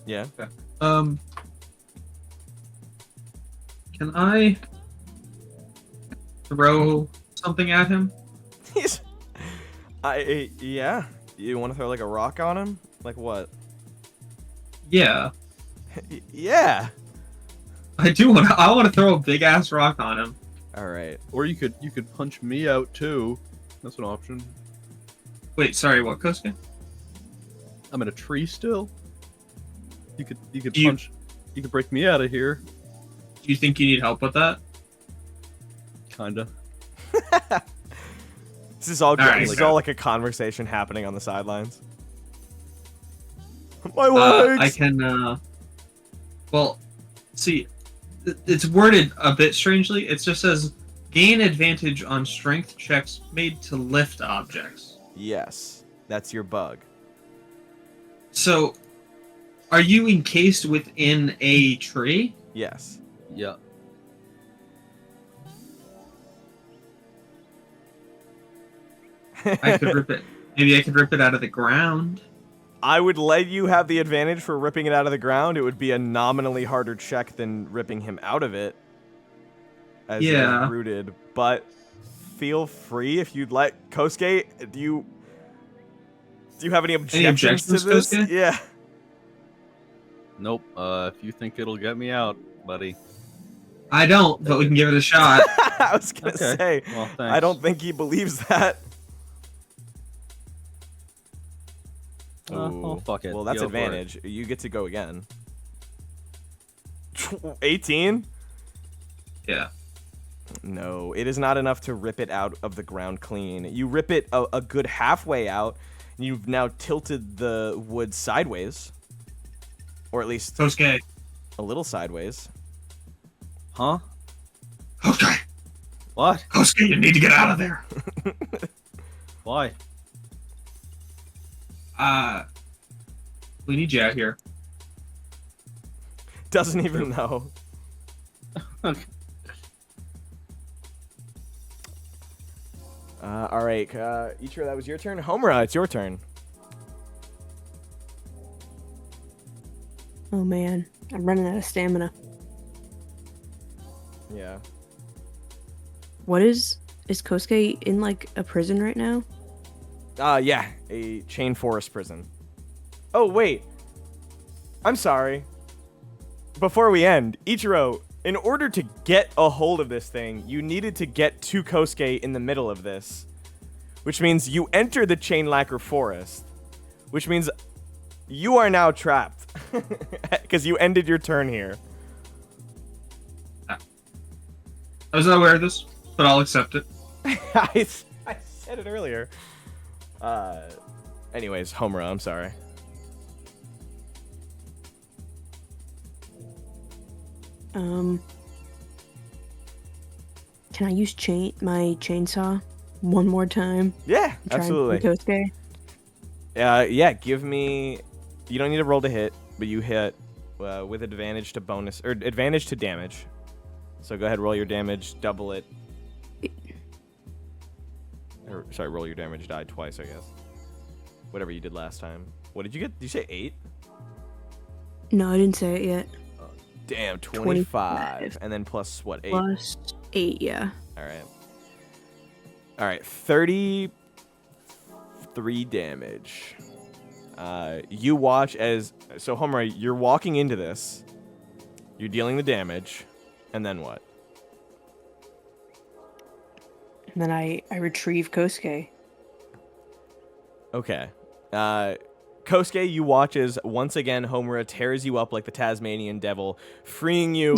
Yeah. Can I throw something at him? Yeah. You want to throw like a rock on him? Like what? Yeah, Yeah. I do want to. I want to throw a big ass rock on him. All right. Or you could punch me out too. That's an option. Wait, sorry, what, Kosuke? I'm in a tree still. You could You- punch. You could break me out of here. Do you think you need help with that? Kinda. This is all good. All right, This is so- all like a conversation happening on the sidelines. My legs. I can. Well, see, it's worded a bit strangely. It just says gain advantage on strength checks made to lift objects. Yes, that's your bug. So, are you encased within a tree? Yes. Yeah. I could rip it. Maybe I could rip it out of the ground. I would let you have the advantage for ripping it out of the ground. It would be a nominally harder check than ripping him out of it. As Yeah. rooted, but feel free if you'd like. Kosuke, do you have any objections to this? Kosuke? Yeah. Nope. If you think it'll get me out, buddy. I don't, but we can give it a shot. I was gonna Okay. say, Well, thanks. I don't think he believes that. Well, Ooh. fuck it. Well, that's Go for it. advantage. You get to go again. 18? Yeah. No, it is not enough to rip it out of the ground clean. You rip it a good halfway out, and you've now tilted the wood sideways. Or at least Kosuke. a little sideways. Huh? Okay. What? Kosuke, you need to get out of there. Why? We need you out here. Doesn't even know. All right, Ichiro, that was your turn. Homura, it's your turn. Oh man, I'm running out of stamina. Yeah. What is Kosuke in like a prison right now? Yeah, a chain forest prison. Oh, wait. I'm sorry. Before we end, Ichiro, in order to get a hold of this thing, you needed to get to Kosuke in the middle of this. Which means you enter the chain lacquer forest. Which means you are now trapped. Because you ended your turn here. I was not aware of this, but I'll accept it. I said it earlier. Anyways, Homura, I'm sorry. Can I use my chainsaw one more time? Yeah, Try and absolutely. kill Kosuke? Yeah, give me... You don't need to roll to hit, but you hit with advantage to bonus... Or advantage to damage. So go ahead, roll your damage, double it. Or, sorry, roll your damage, die twice, I guess. Whatever you did last time. What did you get? Did you say 8? No, I didn't say it yet. Damn, 25. 25. And then plus, what, 8? Plus 8, yeah. Alright, 33 damage. You watch as... So, Homura, you're walking into this. You're dealing the damage. And then what? And then I retrieve Kosuke. Okay. Kosuke, you watch as, once again, Homura tears you up like the Tasmanian devil, freeing you,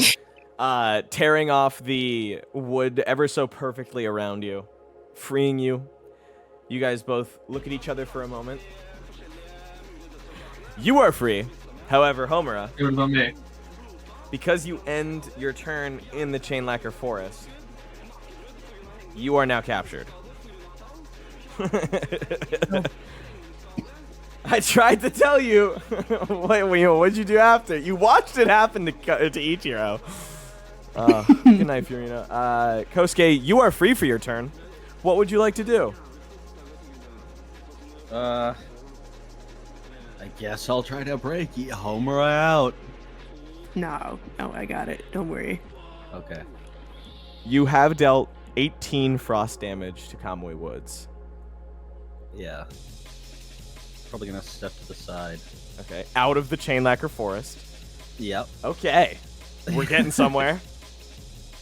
tearing off the wood ever so perfectly around you, freeing you. You guys both look at each other for a moment. You are free. However, Homura, What about me? because you end your turn in the Chain Lacquer Forest, you are now captured. I tried to tell you. What'd you do after? You watched it happen to Ichiro. Good night, Furina. Kosuke, you are free for your turn. What would you like to do? I guess I'll try to break Homura out. No, I got it. Don't worry. Okay. You have dealt 18 frost damage to Kamui Woods. Yeah. Probably gonna step to the side. Okay. Out of the Chain Lacquer Forest. Yep. Okay. We're getting somewhere.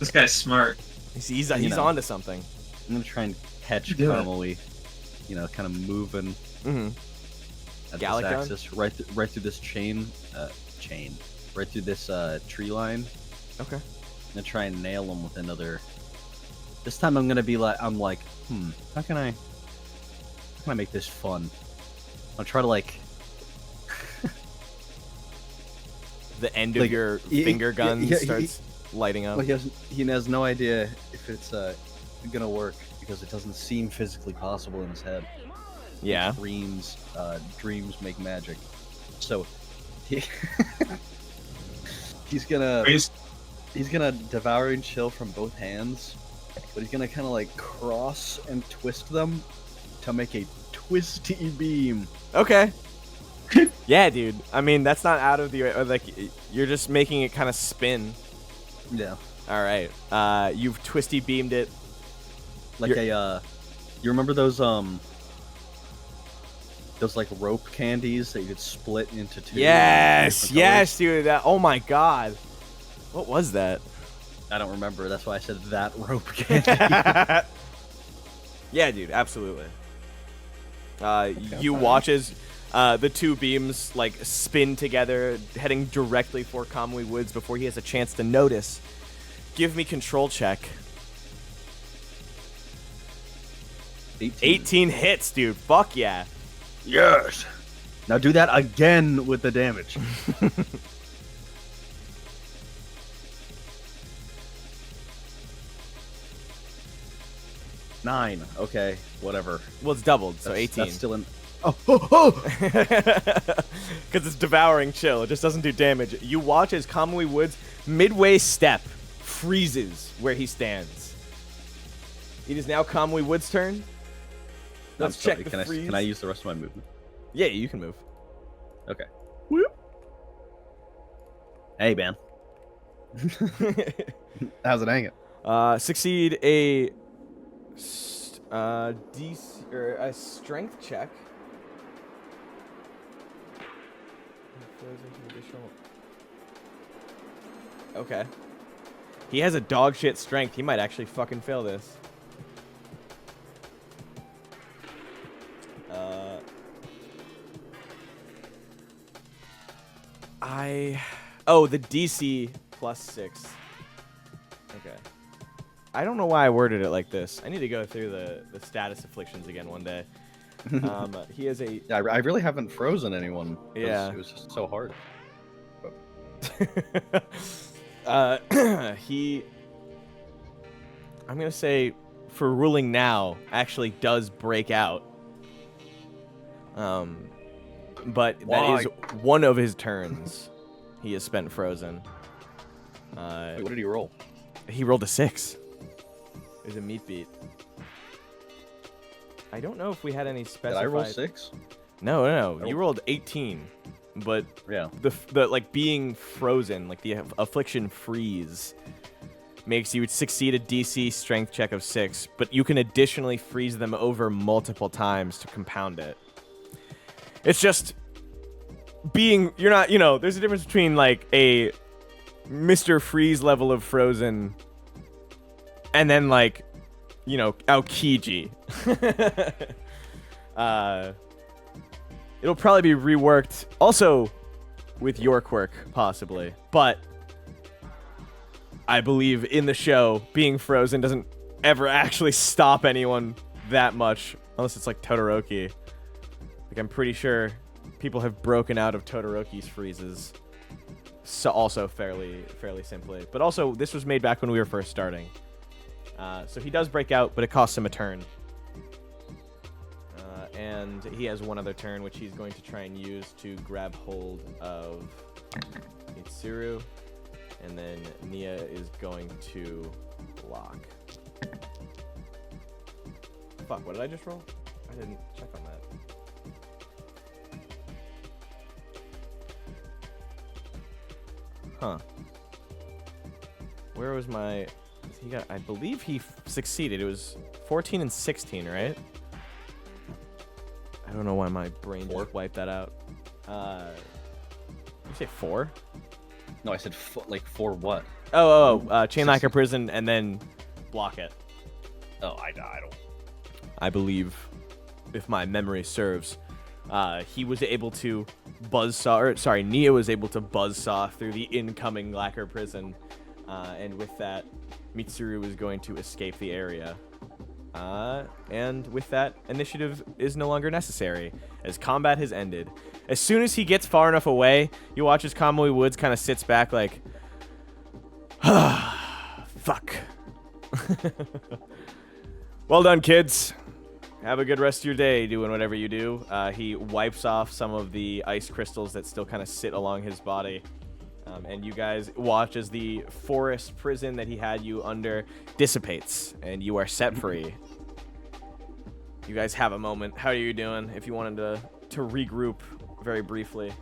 This guy's smart. He's know. onto something. I'm gonna try and catch Do it. Kamui. You know, kind of moving Mm-hmm. at Gallic this gun? axis, right through this right through this tree line. Okay. I'm gonna try and nail him with another. This time I'm gonna be like, how can I make this fun? I'll try to like. The end Like, of your he- finger gun yeah, starts lighting up. Well, he has no idea if it's gonna work because it doesn't seem physically possible in his head. Yeah. Dreams make magic. So he he's gonna devour and chill from both hands, but he's gonna kind of like cross and twist them to make a twisty beam. Okay. Yeah, dude. I mean, that's not out of the like. You're just making it kind of spin. Yeah, All right. You've twisty beamed it. like you remember those like rope candies that you could split into two? Yes, different yes, dude. That. Oh my God. What was that? colors? I don't remember. That's why I said that rope candy. Yeah, dude. Absolutely. You watch as the two beams like spin together, heading directly for Kamui Woods before he has a chance to notice. Give me control check. 18 hits, dude. Fuck yeah. Yes. Now do that again with the damage. Nine. Okay, whatever. Well, it's doubled, so That's- 18. That's still in. Because it's devouring chill. It just doesn't do damage. You watch as Kamui Woods midway step freezes where he stands. It is now Kamui Woods' turn. Let's I'm sorry, check the can freeze. Can I use the rest of my movement? Yeah, you can move. Okay. Whoop. Hey, man. How's it hanging? Succeed a a strength check. Okay. He has a dog shit strength. He might actually fucking fail this. Oh, the DC +6. Okay. I don't know why I worded it like this. I need to go through the status afflictions again one day. He has a... Yeah, I really haven't frozen anyone. Yeah. It was just so hard. He... I'm going to say, for ruling now, actually does break out. But that is one of his turns. He has spent frozen. Wait, what did he roll? He rolled a 6. It was a meat beat. I don't know if we had any specified... Did I roll 6? No. You rolled 18. But Yeah. the like being frozen, like the affliction freeze, makes you succeed a DC strength check of 6, but you can additionally freeze them over multiple times to compound it. It's just being, you're not, there's a difference between like a Mr. Freeze level of frozen and then like, Aokiji. It'll probably be reworked also with your quirk, possibly. But I believe in the show, being frozen doesn't ever actually stop anyone that much. Unless it's like Todoroki. Like, I'm pretty sure people have broken out of Todoroki's freezes. So also fairly simply. But also, this was made back when we were first starting. So he does break out, but it costs him a turn. And he has one other turn, which he's going to try and use to grab hold of Mitsuru. And then Nia is going to block. Fuck, what did I just roll? I didn't check on that. Huh. Where was my... He got... I believe he succeeded. It was 14 and 16, right? I don't know why my brain just wiped that out. Did you say 4? No, I said like 4 what? Chain Lacquer Prison and then block it. Oh, I don't. I believe, if my memory serves, he was able to Nia was able to buzzsaw through the incoming Lacquer Prison, and with that, Mitsuru was going to escape the area. And with that, initiative is no longer necessary, as combat has ended. As soon as he gets far enough away, you watch as Kamui Woods kind of sits back like, fuck. Well done, kids. Have a good rest of your day doing whatever you do. He wipes off some of the ice crystals that still kind of sit along his body. And you guys watch as the forest prison that he had you under dissipates, and you are set free. You guys have a moment. How are you doing? If you wanted to regroup very briefly.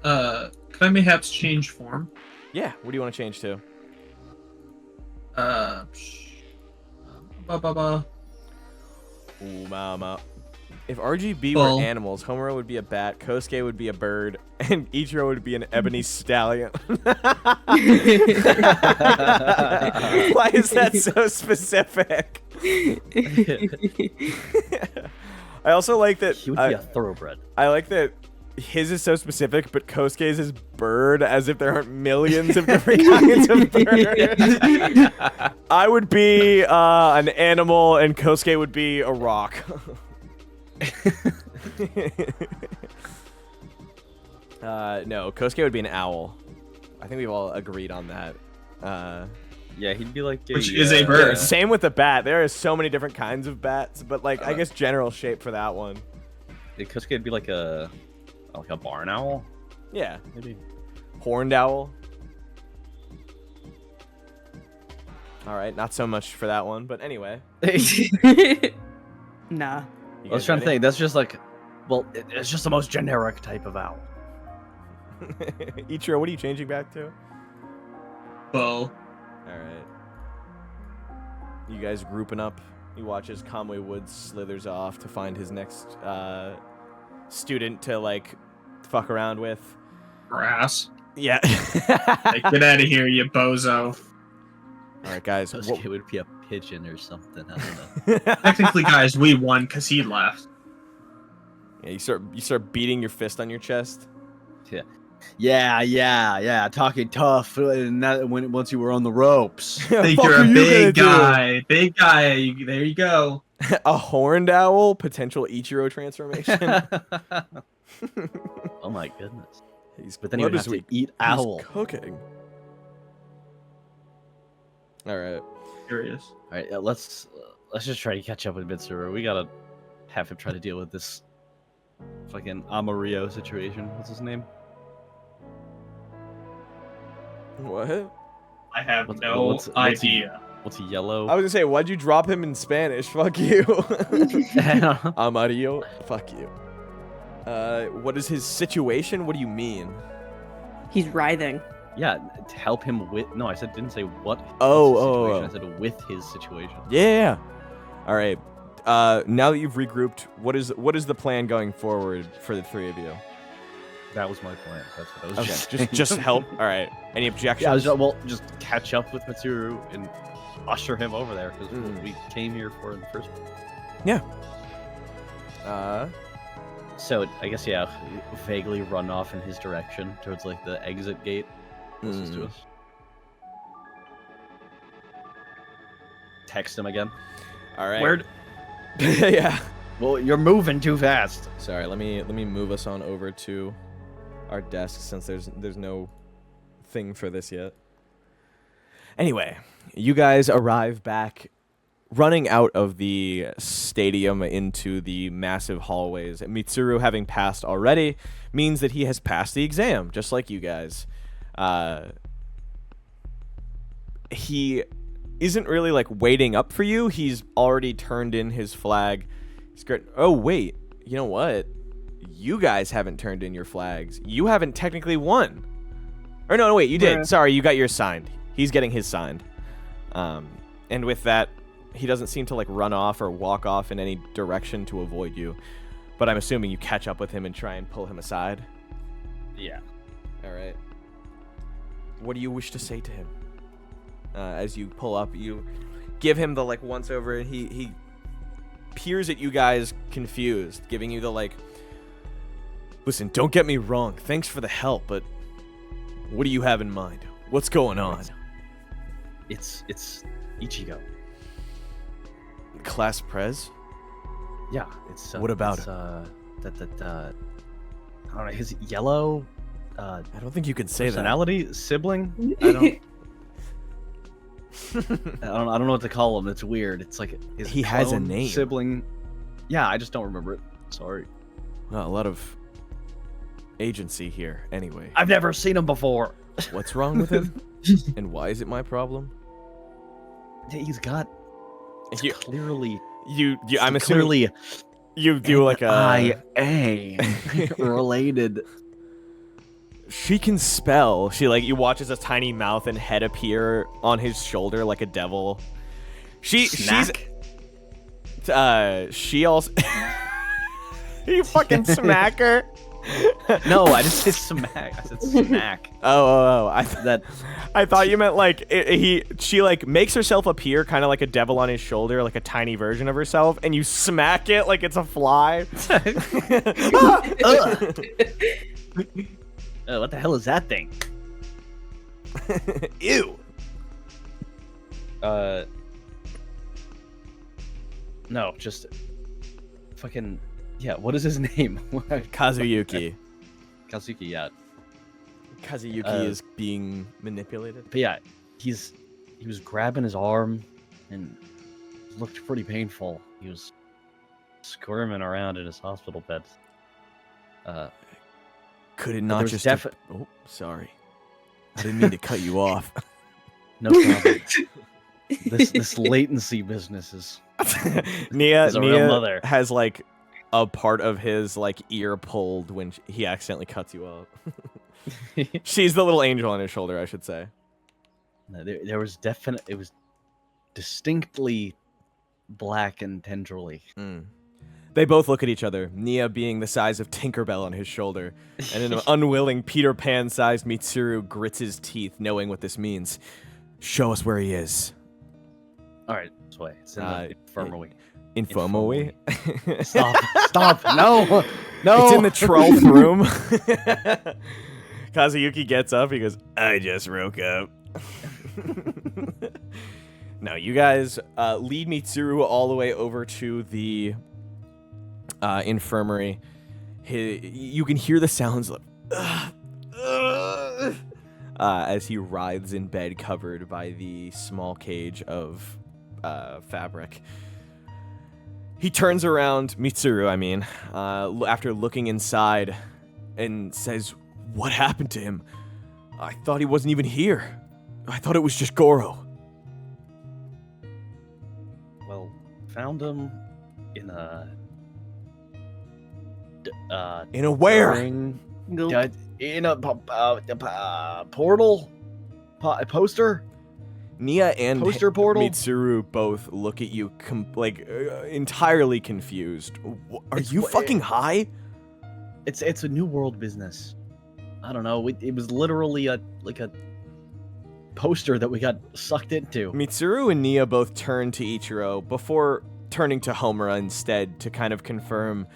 Can I perhaps change form? Yeah, what do you want to change to? Ooh, mama. If RGB were animals, Homura would be a bat, Kosuke would be a bird, and Ichiro would be an ebony stallion. Why is that so specific? I also like that... He would be a thoroughbred. I like that his is so specific, but Kosuke's is bird, as if there aren't millions of different kinds of birds. I would be an animal, and Kosuke would be a rock. No, Kosuke would be an owl. I think we've all agreed on that. Yeah, he'd be like a... Which is a bird. Yeah, same with the bat. There are so many different kinds of bats, but like I guess general shape for that one. Kosuke would be like a barn owl? Yeah. Maybe. Horned owl. Alright, not so much for that one, but anyway. Nah. You I was guys trying to ready? think. That's just like... Well, it's just the most generic type of owl. Ichiro, what are you changing back to? Bow. Alright. You guys grouping up. You watch as Kamui Woods slithers off to find his next student to like fuck around with. Grass. Yeah. Like, get out of here, you bozo. Alright, guys. Kosuke would be a pigeon or something. I don't know. Technically, guys, we won because he left. Yeah, you start beating your fist on your chest. Yeah. Talking tough. And that once you were on the ropes. Think Fuck you're a are you big gonna guy. Big guy. There you go. A horned owl, potential Ichiro transformation. Oh my goodness. He's But then he would have to eat owl. He's cooking. All right. Curious. All right, let's just try to catch up with Mitsuru. We gotta have him try to deal with this fucking Amarillo situation. What's his name? What? I have What's no idea. What's he, yellow? I was gonna say, why'd you drop him in Spanish? Fuck you. Amarillo. Fuck you. What is his situation? What do you mean? He's writhing. Yeah, to help him with... No, I didn't say what his Oh. situation. I said with his situation. Yeah. All right. Now that you've regrouped, what is the plan going forward for the three of you? That was my plan. That's what I was Okay, just help. All right. Any objections? Yeah, just catch up with Mitsuru and usher him over there because we came here for in the first place. Yeah. So I guess vaguely run off in his direction towards like the exit gate closest to us. Text him again. All right. Where? Yeah. Well, you're moving too fast. Sorry. Let me move us on over to our desks since there's no thing for this yet. Anyway, you guys arrive back, running out of the stadium into the massive hallways. Mitsuru, having passed already, means that he has passed the exam, just like you guys. He isn't really like waiting up for you. He's already turned in his flag. He's great. Oh wait, you know what? You guys haven't turned in your flags. You haven't technically won. Or no, wait, you did. Yeah. Sorry, you got yours signed. He's getting his signed. And with that, he doesn't seem to like run off or walk off in any direction to avoid you. But I'm assuming you catch up with him and try and pull him aside. Yeah. All right. What do you wish to say to him? As you pull up, you give him the like once over, and he peers at you guys confused, giving you the like, listen, don't get me wrong, thanks for the help, but what do you have in mind? What's going on? It's Ichigo. Class Prez? Yeah, it's What about it's, I don't know, his yellow I don't think you can say personality sibling. I don't I don't know what to call him. It's weird. It's like his He has a clone name. sibling. Yeah, I just don't remember it. Sorry. that. A lot of agency here. Anyway, I've never seen him before. what's wrong with him? And why is it my problem? He's got You- clearly I'm assuming clearly you do like a IA related. She can spell. She like you watch as a tiny mouth and head appear on his shoulder like a devil. Snack? She also you fucking smack her. No, I just said smack. I said snack. Oh. That I thought you meant like she like makes herself appear kind of like a devil on his shoulder, like a tiny version of herself, and you smack it like it's a fly. what the hell is that thing? Ew. No, just fucking yeah. What is his name? Kazayuki. Kazuki. Yeah, Kazayuki is being manipulated. but yeah, he was grabbing his arm, and it looked pretty painful. He was squirming around in his hospital bed. Could it not there's just? defi- Oh, sorry. I didn't mean to cut you off. No problem. this latency business is Nia a real mother. has like a part of his like ear pulled when he accidentally cuts you off. She's the little angel on his shoulder, I should say. No, there was it was distinctly black and tendrily. They both look at each other, Nia being the size of Tinkerbell on his shoulder, and an unwilling Peter Pan-sized Mitsuru grits his teeth, knowing what this means. Show us where he is. All right, this way. It's in the infirmary. Infirmary? Stop! No! It's in the 12th room. Kazayuki gets up. He goes, I just woke up. No, you guys lead Mitsuru all the way over to the infirmary. You can hear the sounds of as he writhes in bed covered by the small cage of fabric. He turns around, Mitsuru, I mean, after looking inside, and says, what happened to him? I thought he wasn't even here. I thought it was just Goro. Well, found him in a In a where? Go. in a portal, a poster. Nia and Poster portal? Mitsuru both look at you entirely confused. Are you fucking high? It's a new world business. I don't know. It was literally a poster that we got sucked into. Mitsuru and Nia both turn to Ichiro before turning to Homura instead to kind of confirm.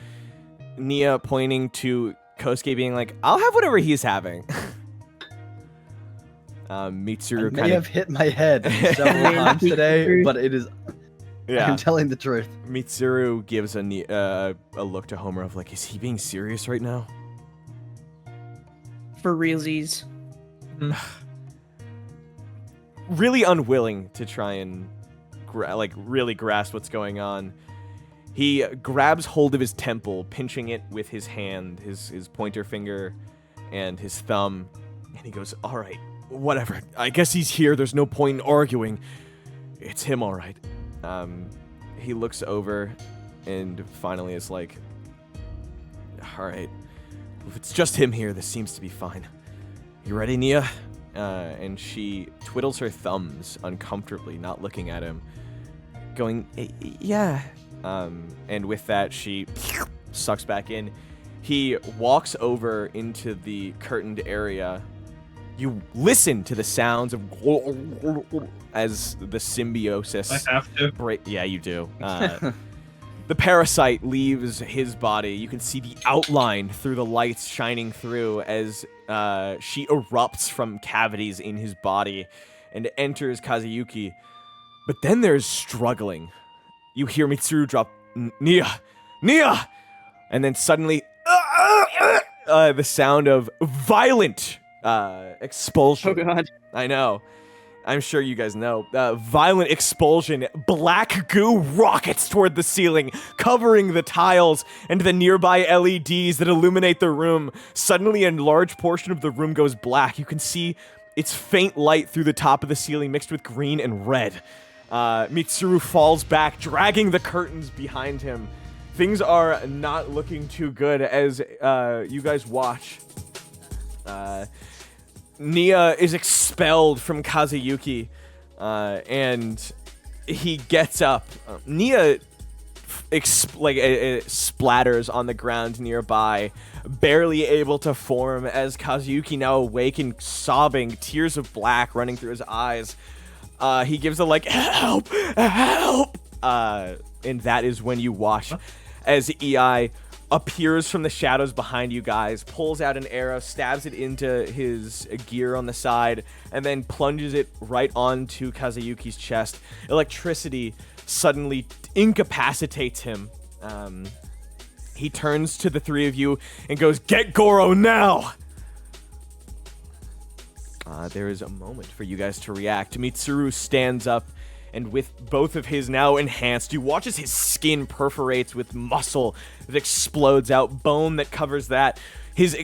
Nia pointing to Kosuke being like, I'll have whatever he's having. Mitsuru I may kind have hit my head several times today, but it is. yeah. I'm telling the truth. Mitsuru gives a look to Homura of like, is he being serious right now? for realsies. Really unwilling to try and really grasp what's going on. He grabs hold of his temple, pinching it with his hand, his pointer finger and his thumb, and he goes, "All right, whatever. I guess he's here. There's no point in arguing. It's him, all right." He looks over and finally is like, "All right, if it's just him here, this seems to be fine. You ready, Nia?" And she twiddles her thumbs uncomfortably, not looking at him, going, "Yeah." And with that, she sucks back in. He walks over into the curtained area. You listen to the sounds of as the symbiosis. I have to. Yeah, you do. The parasite leaves his body. You can see the outline through the lights shining through as she erupts from cavities in his body and enters Kazayuki. But then there's struggling. You hear Mitsuru drop, "Nia! Nia!" And then suddenly, the sound of violent expulsion. Oh god. I know. I'm sure you guys know. Violent expulsion. Black goo rockets toward the ceiling, covering the tiles and the nearby LEDs that illuminate the room. Suddenly, a large portion of the room goes black. You can see its faint light through the top of the ceiling mixed with green and red. Mitsuru falls back, dragging the curtains behind him. Things are not looking too good as you guys watch. Nia is expelled from Kazayuki, and he gets up. Nia splatters on the ground nearby, barely able to form as Kazayuki, now awake and sobbing, tears of black running through his eyes. He gives a "help, help," and that is when you watch as EI appears from the shadows behind you guys, pulls out an arrow, stabs it into his gear on the side, and then plunges it right onto Kazayuki's chest. Electricity suddenly incapacitates him. He turns to the three of you and goes, "Get Goro now!" There is a moment for you guys to react. Mitsuru stands up, and with both of his now enhanced, you watch as his skin perforates with muscle that explodes out, bone that covers that. His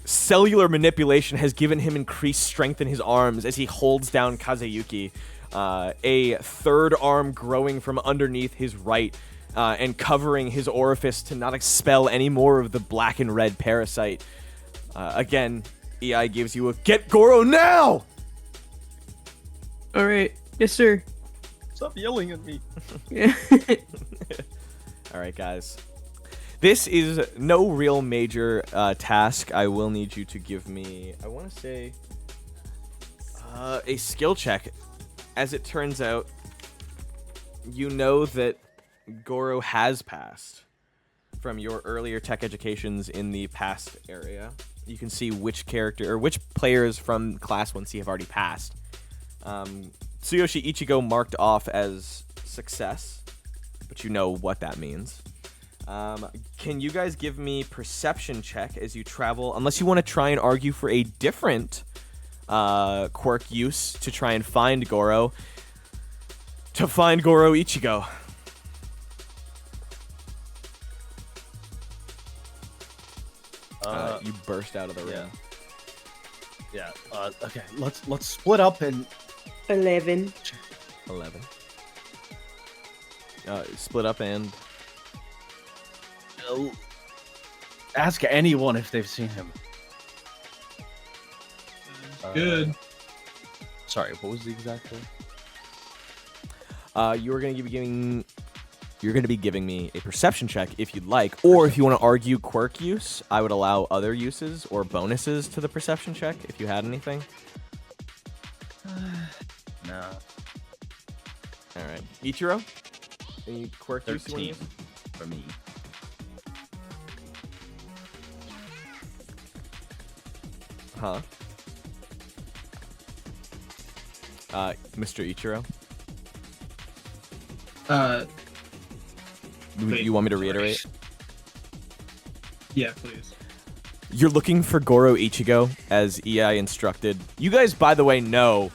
cellular manipulation has given him increased strength in his arms as he holds down Kazayuki. A third arm growing from underneath his right and covering his orifice to not expel any more of the black and red parasite. Again, EI gives you a "Get Goro now!" All right. Yes, sir. Stop yelling at me. Yeah. All right, guys. This is no real major task. I will need you to give me, I want to say, a skill check. As it turns out, you know that Goro has passed from your earlier tech educations in the past area. You can see which character or which players from Class 1C have already passed. Tsuyoshi Ichigo marked off as success, but you know what that means. Can you guys give me perception check as you travel, unless you want to try and argue for a different quirk use to try and find Goro, Ichigo. You burst out of the room. Yeah. Okay. Let's split up and 11. 11. Split up and ask anyone if they've seen him. Good. Sorry, what was the exact thing? You're going to be giving me a perception check if you'd like, or if you want to argue quirk use, I would allow other uses or bonuses to the perception check if you had anything. No. All right, Ichiro, any quirk use you want to 13 use? for me. Huh? Mr. Ichiro? Wait, You want me to reiterate? Yeah, please. You're looking for Goro Ichigo, as EI instructed. You guys, by the way, know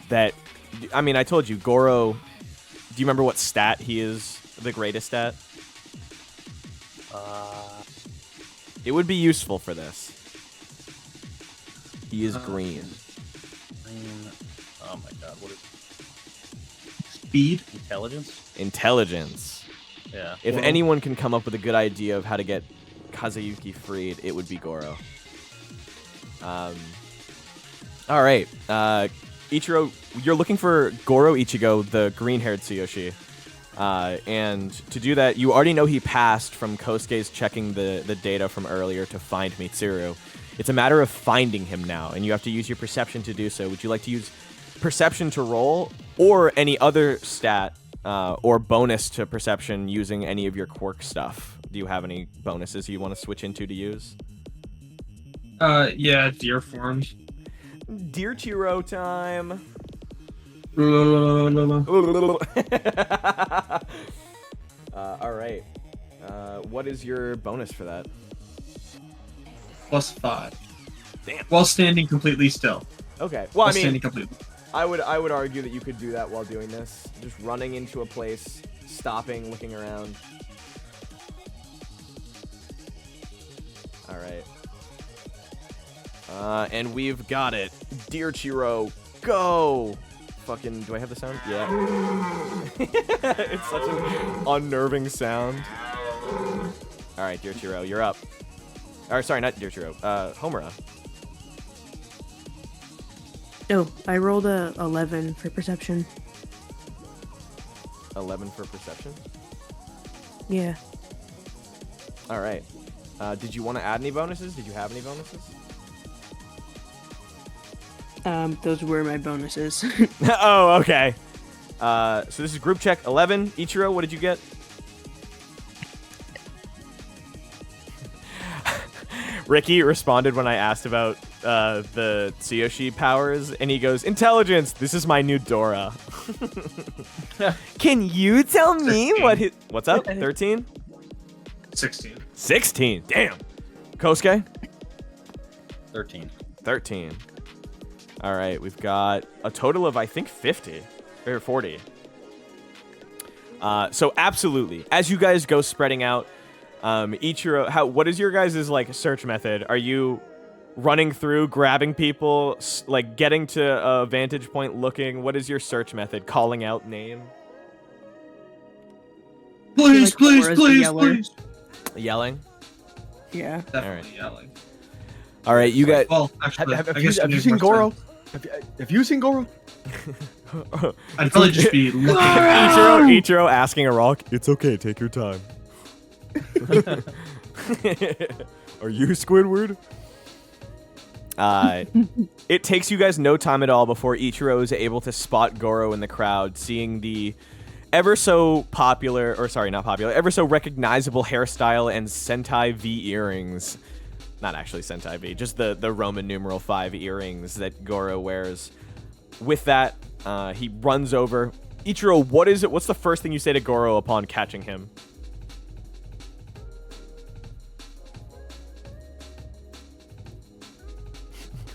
that... I mean, I told you, Goro... Do you remember what stat he is the greatest at? It would be useful for this. He is green. Oh my god, what is Speed. intelligence? Intelligence. Yeah. If Goro. anyone can come up with a good idea of how to get Kazayuki freed, it would be Goro. All right. Ichiro, you're looking for Goro Ichigo, the green-haired Tsuyoshi. And to do that, you already know he passed from Kosuke's checking the data from earlier to find Mitsuru. It's a matter of finding him now, and you have to use your perception to do so. Would you like to use perception to roll, or any other stat or bonus to perception using any of your quirk stuff? Do you have any bonuses you want to switch into to use? Yeah, deer forms. Dear Chiro time. All right. What is your bonus for that? +5. Damn. While standing completely still. Okay. Well, While I mean, standing completely. I would argue that you could do that while doing this. Just running into a place, stopping, looking around. All right. And we've got it. Dear Chiro, go! Fucking, do I have the sound? Yeah. It's such an unnerving sound. All right, Dear Chiro, you're up. Or sorry, not Dear Chiro. Homura. Oh, I rolled a 11 for perception. 11 for perception. Yeah. All right. Did you want to add any bonuses? Did you have any bonuses? Those were my bonuses. Oh, okay. So this is group check 11. Ichiro, what did you get? Ricky responded when I asked about the Tsuyoshi powers, and he goes, "Intelligence. This is my new Dora." Can you tell me 13. what his... What's up? 13? 16. 16. Damn. Kosuke? 13. 13. All right, we've got a total of, I think, 50 or 40. So absolutely, as you guys go spreading out, Ichiro, what is your guys' like search method? Are you running through, grabbing people, like getting to a vantage point, looking? What is your search method? Calling out name? Please, like please, Hora's the please, yeller. please. Yelling? Yeah. Definitely yelling. All right, you got. Well, actually, Have I guess you it seen makes more Goro? sense. Have you seen Goro? I'd probably just be looking at Ichiro asking a rock. It's okay, take your time. Are you Squidward? It takes you guys no time at all before Ichiro is able to spot Goro in the crowd, seeing the ever so popular, or sorry, not popular, ever so recognizable hairstyle and Sentai V earrings. Not actually Sentai V, just the Roman numeral 5 earrings that Goro wears. With that, he runs over. Ichiro, what's the first thing you say to Goro upon catching him?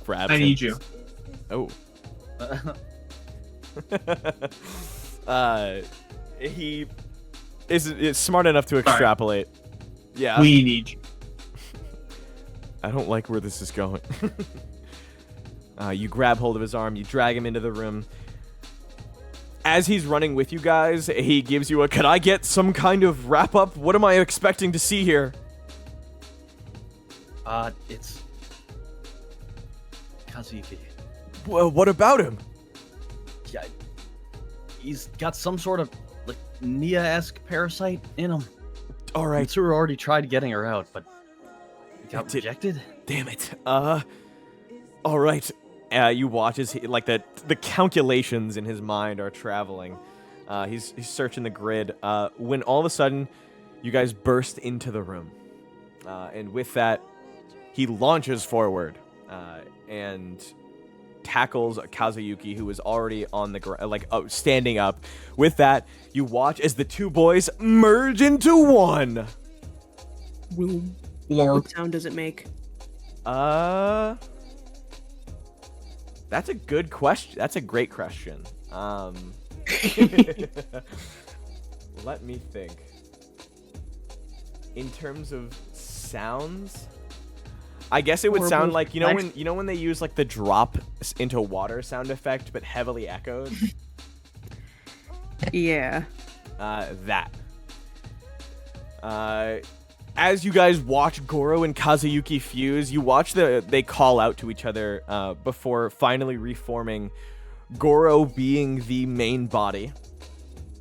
For I need you. Oh. He is smart enough to extrapolate. Yeah. We need you. I don't like where this is going. You grab hold of his arm, you drag him into the room. As he's running with you guys, he gives you a, "Could I get some kind of wrap-up? What am I expecting to see here?" It's Kazayuki. Well, what about him? Yeah, he's got some sort of like Nia-esque parasite in him. All right. Mitsuru already tried getting her out, but got Did- rejected. Damn it. All right. You watch as he, like the calculations in his mind are traveling. He's searching the grid. When all of a sudden, you guys burst into the room, and with that, he launches forward and tackles Kazayuki, who is already on the ground, standing up. With that, you watch as the two boys merge into one. Boom. Lord. What sound does it make? That's a good question. That's a great question. Let me think. In terms of sounds, I guess it would sound like when they use like the drop into water sound effect, but heavily echoed. Yeah. That. As you guys watch Goro and Kazayuki fuse, you watch they call out to each other before finally reforming. Goro being the main body,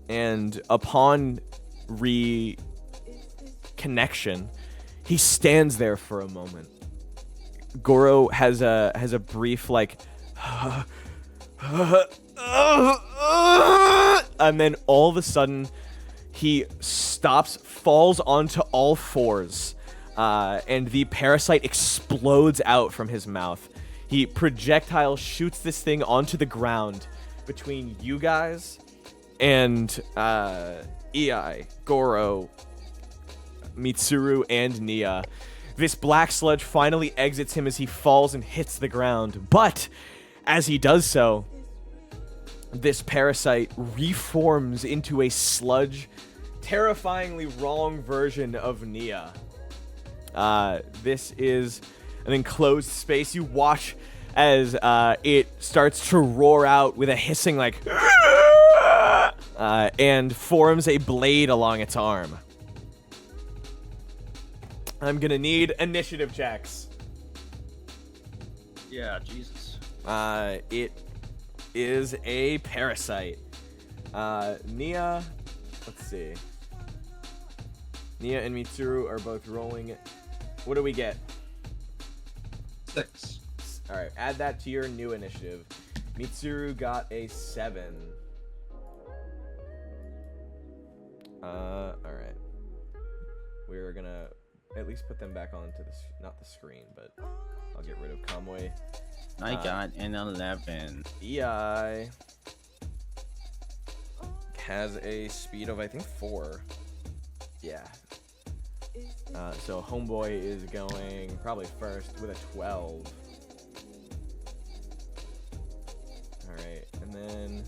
and upon reconnection, he stands there for a moment. Goro has a brief like, and then all of a sudden, he stops, falls onto all fours, and the parasite explodes out from his mouth. He projectile shoots this thing onto the ground between you guys and Ei, Goro, Mitsuru, and Nia. This black sludge finally exits him as he falls and hits the ground. But as he does so, this parasite reforms into a sludge, terrifyingly wrong version of Nia. This is an enclosed space. You watch as it starts to roar out with a hissing like and forms a blade along its arm. I'm gonna need initiative checks. Yeah, Jesus. It is a parasite. Nia, let's see. Nia and Mitsuru are both rolling. What do we get? 6. All right, add that to your new initiative. Mitsuru got a 7. All right. We're gonna at least put them back onto not the screen, but I'll get rid of Kamui. I got an 11. Ei has a speed of I think 4. Yeah. So Homeboy is going probably first with a 12. Alright, and then...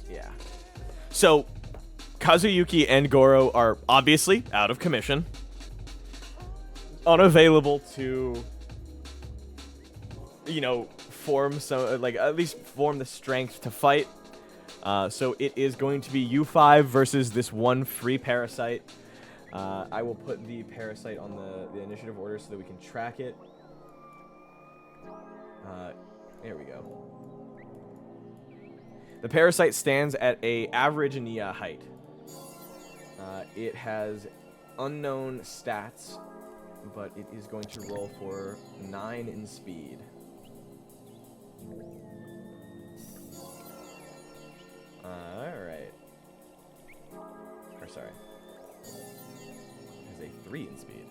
yeah. So, Kazayuki and Goro are obviously out of commission. Unavailable to, form some, at least form the strength to fight. So it is going to be you 5 versus this one free parasite. I will put the parasite on the initiative order so that we can track it. There we go. The parasite stands at a average Nia height. It has unknown stats, but it is going to roll for 9 in speed. Alright. Or sorry. It has a 3 in speed.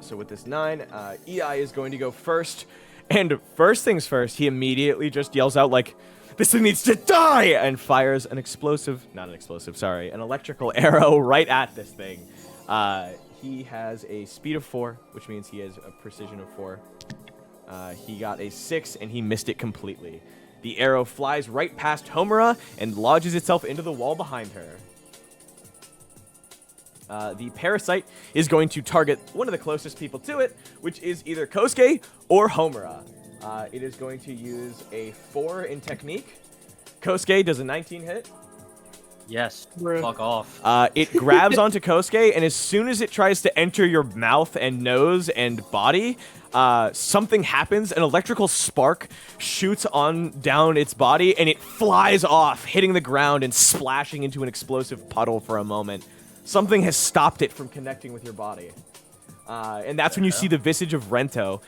So with this 9, Ei is going to go first. And first things first, he immediately just yells out like, "This thing needs to die!" and fires an electrical arrow right at this thing. He has a speed of 4, which means he has a precision of 4. He got a 6, and he missed it completely. The arrow flies right past Homura and lodges itself into the wall behind her. The parasite is going to target one of the closest people to it, which is either Kosuke or Homura. It is going to use a 4 in technique. Kosuke does a 19 hit. Yes, fuck off. It grabs onto Kosuke, and as soon as it tries to enter your mouth and nose and body, something happens. An electrical spark shoots on down its body, and it flies off, hitting the ground and splashing into an explosive puddle for a moment. Something has stopped it from connecting with your body. And that's when you see the visage of Rento,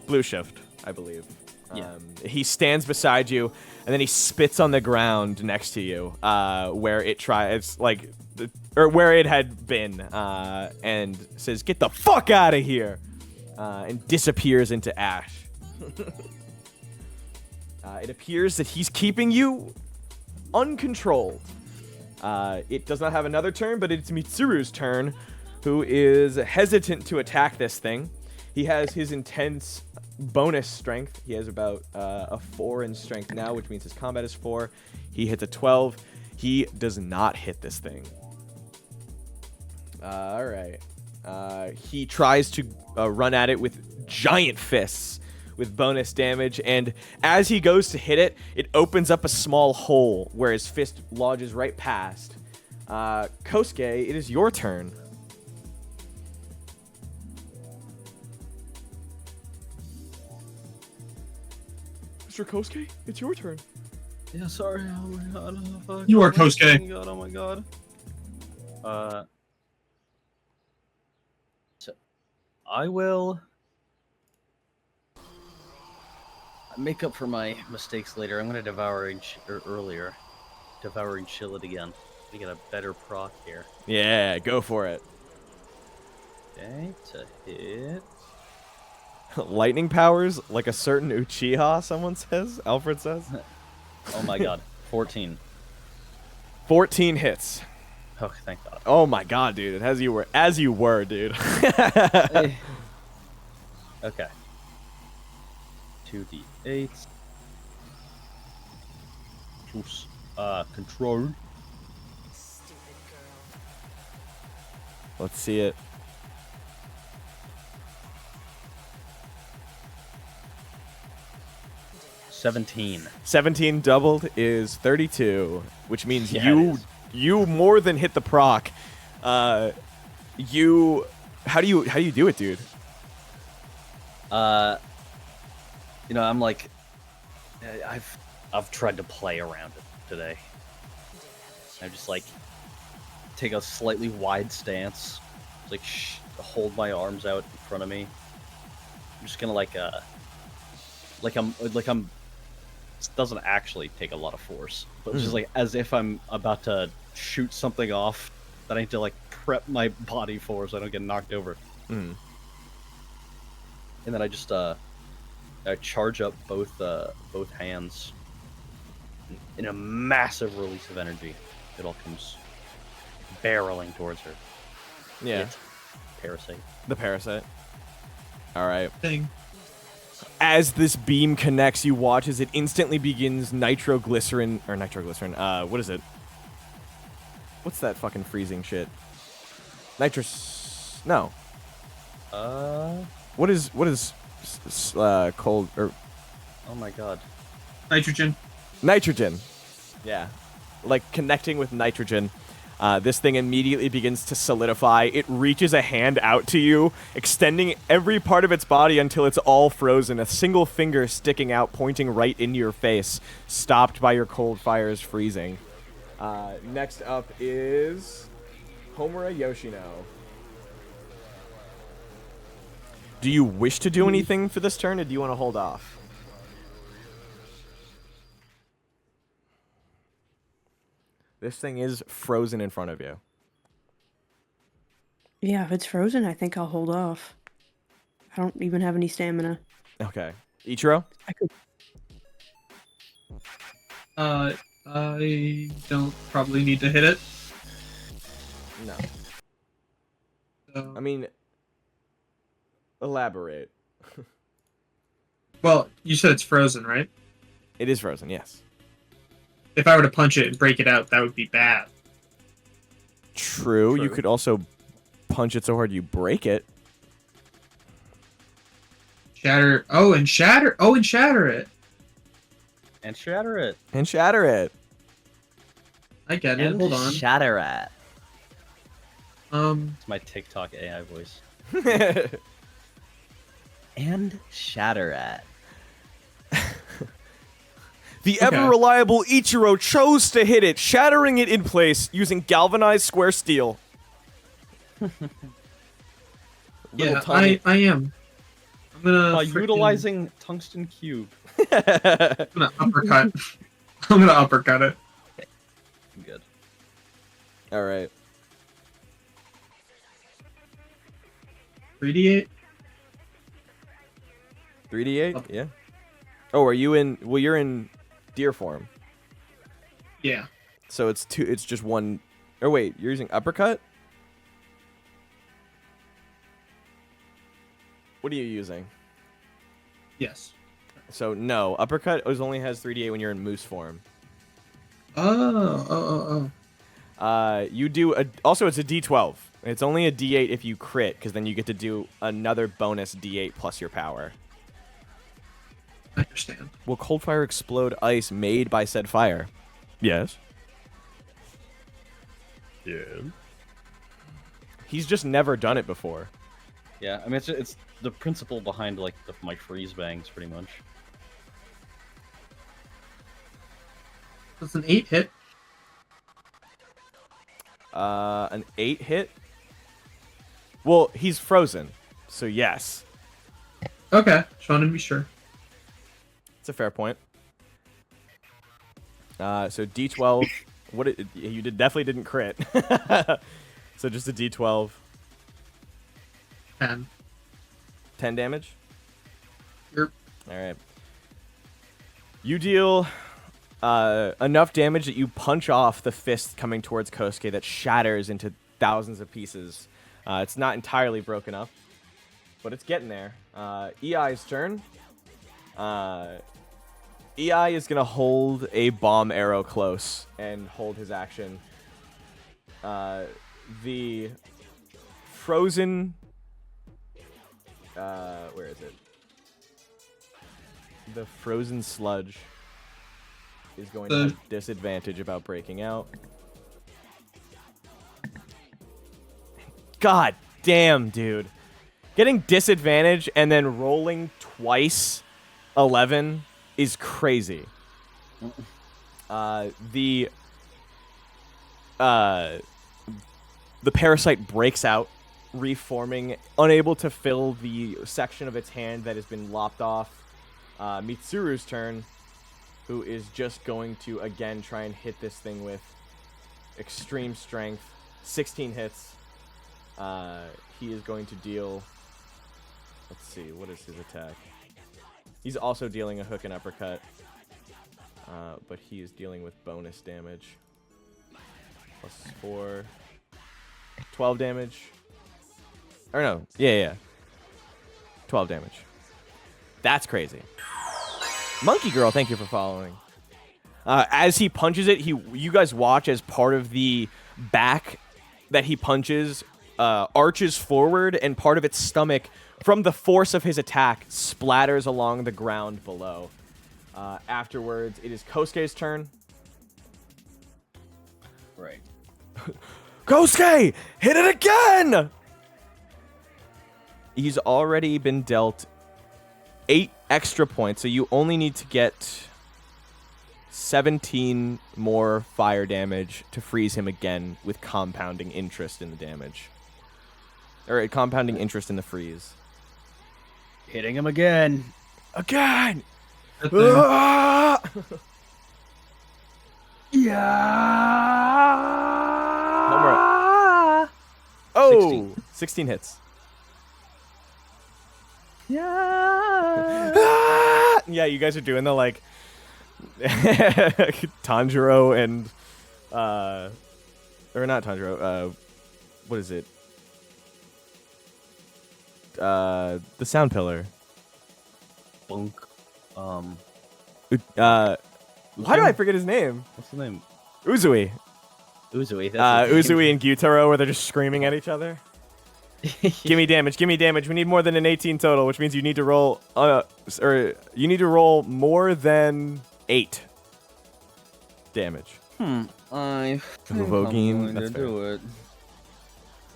Blue Shift, I believe. Yeah. He stands beside you, and then he spits on the ground next to you, where it where it had been, and says, "Get the fuck out of here!" And disappears into ash. It appears that he's keeping you uncontrolled. It does not have another turn, but it's Mitsuru's turn, who is hesitant to attack this thing. He has his intense bonus strength. He has about a 4 in strength now, which means his combat is 4. He hits a 12. He does not hit this thing. All right. He tries to run at it with giant fists with bonus damage, and as he goes to hit it, it opens up a small hole where his fist lodges right past. Kosuke, it is your turn. Mr. Kosuke, it's your turn. Yeah, sorry. Oh my god. Oh, fuck. You are Oh my Kosuke. god. Oh my god. So I will make up for my mistakes later. I'm gonna devouring earlier. Devouring chill it again. To get a better proc here. Yeah, go for it. Okay, to hit. Lightning powers like a certain Uchiha, someone says. Alfred says. Oh my god. 14. 14 hits. Oh, thank god. Oh my god, dude. As you were, dude. Hey. Okay. 2d8. Oops. Control. Let's see it. $17. 17 doubled is 32, which means Yeah, it is. you more than hit the proc. How do you do it, dude? You know, I'm like, I've tried to play around it today. I just like take a slightly wide stance, like hold my arms out in front of me. I'm just gonna like I'm. It doesn't actually take a lot of force, but it's just like as if I'm about to shoot something off that I need to like prep my body for so I don't get knocked over. Mm. And then I just I charge up both hands in a massive release of energy. It all comes barreling towards her. Yeah. Hit. Parasite. The parasite. All right. Thing. As this beam connects, you watch as it instantly begins nitroglycerin. What is it? What's that fucking freezing shit? Nitrous. No. What is cold or Oh my god. Nitrogen. nitrogen? Yeah, like connecting with nitrogen. This thing immediately begins to solidify. It reaches a hand out to you, extending every part of its body until it's all frozen, a single finger sticking out, pointing right into your face, stopped by your cold fire's freezing. Next up is Homura Yoshino. Do you wish to do anything for this turn, or do you want to hold off? This thing is frozen in front of you. Yeah, if it's frozen, I think I'll hold off. I don't even have any stamina. Okay. Ichiro? I could. I don't probably need to hit it. No. So, I mean, elaborate. well, you said it's frozen, right? It is frozen, yes. If I were to punch it and break it out, that would be bad. True. You True. could also punch it so hard you break it. Shatter. Oh, and shatter. Oh, and shatter it. And shatter it. And shatter it. I get it. And Hold on. shatter it. Um. It's my TikTok AI voice. And shatter it. The ever-reliable Ichiro chose to hit it, shattering it in place using galvanized square steel. Yeah, tiny- I am. I'm gonna By frickin- utilizing tungsten cube. I'm gonna uppercut. I'm gonna uppercut it. Good. All right. 3d8. 3d8? Up. Yeah. Oh, are you in... Well, you're in deer form. Yeah. So it's two. It's just one... Oh, wait. You're using uppercut? What are you using? Yes. So no, uppercut only has 3d8 when you're in moose form. Oh. You do also it's a d12. It's only a d8 if you crit, because then you get to do another bonus d8 plus your power. I understand. Will cold fire explode ice made by said fire? Yes. Yeah. He's just never done it before. Yeah, I mean, it's the principle behind, like, my freeze bangs, pretty much. That's an 8 hit. An 8 hit? Well, he's frozen, so yes. Okay, just wanted to be sure. It's a fair point. So D12. You definitely didn't crit. So just a D12. 10. 10 damage? Yep. Alright. You deal enough damage that you punch off the fist coming towards Kosuke that shatters into thousands of pieces. It's not entirely broken up, but it's getting there. EI's turn. EI is going to hold a bomb arrow close and hold his action. The frozen... where is it? The frozen sludge is going to have disadvantage about breaking out. God damn, dude. Getting disadvantage and then rolling twice 11 is crazy. The parasite breaks out, reforming, unable to fill the section of its hand that has been lopped off. Mitsuru's turn, who is just going to again try and hit this thing with extreme strength. 16 hits. He is going to deal... Let's see, what is his attack? He's also dealing a hook and uppercut. But he is dealing with bonus damage. Plus 4. 12 damage. Or no, yeah. 12 damage. That's crazy. Monkey Girl, thank you for following. As he punches it, you guys watch as part of the back that he punches arches forward, and part of its stomach, from the force of his attack, splatters along the ground below. Afterwards, it is Kosuke's turn. Right. Kosuke! Hit it again! He's already been dealt 8 extra points, so you only need to get 17 more fire damage to freeze him again with compounding interest in the damage. Or compounding interest in the freeze. Hitting him again. Again! Yeah. Homura. Oh! 16 hits. Yeah. Yeah, you guys are doing the, like, Tanjiro and, or not Tanjiro, what is it? The sound pillar. Bunk. Why do I forget his name? What's the name? Uzui. Uzui. Uzui and Gyutaro, where they're just screaming at each other. Give me damage, give me damage. We need more than an 18 total, which means you need to roll, you need to roll more than 8 damage. I think Vogin, I'm going that's to fair. do it.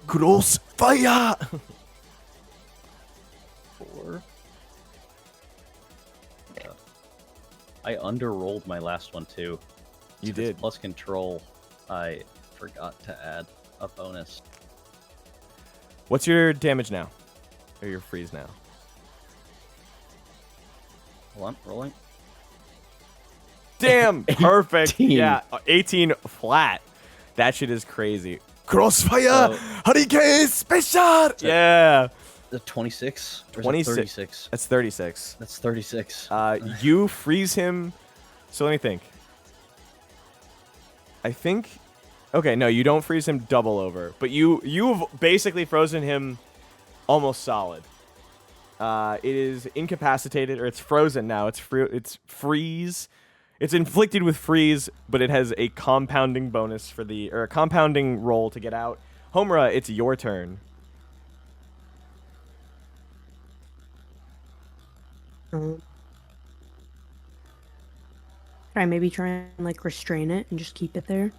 Cross fire! 4. Yeah. I underrolled my last one too. You Since did. it's plus control. I forgot to add a bonus. What's your damage now? Or your freeze now? Hold on, rolling. Damn, perfect. 18. Yeah, 18 flat. That shit is crazy. Crossfire! So- Hurricane special! Yeah. The 26? Or is it 26. 36. That's 36. That's 36. You freeze him. So let me think. I think... Okay, no, you don't freeze him double over. But you've basically frozen him almost solid. It is incapacitated, or it's frozen now. It's freeze. It's inflicted with freeze, but it has a compounding bonus for a compounding roll to get out. Homura, it's your turn. Can I maybe try and like restrain it and just keep it there,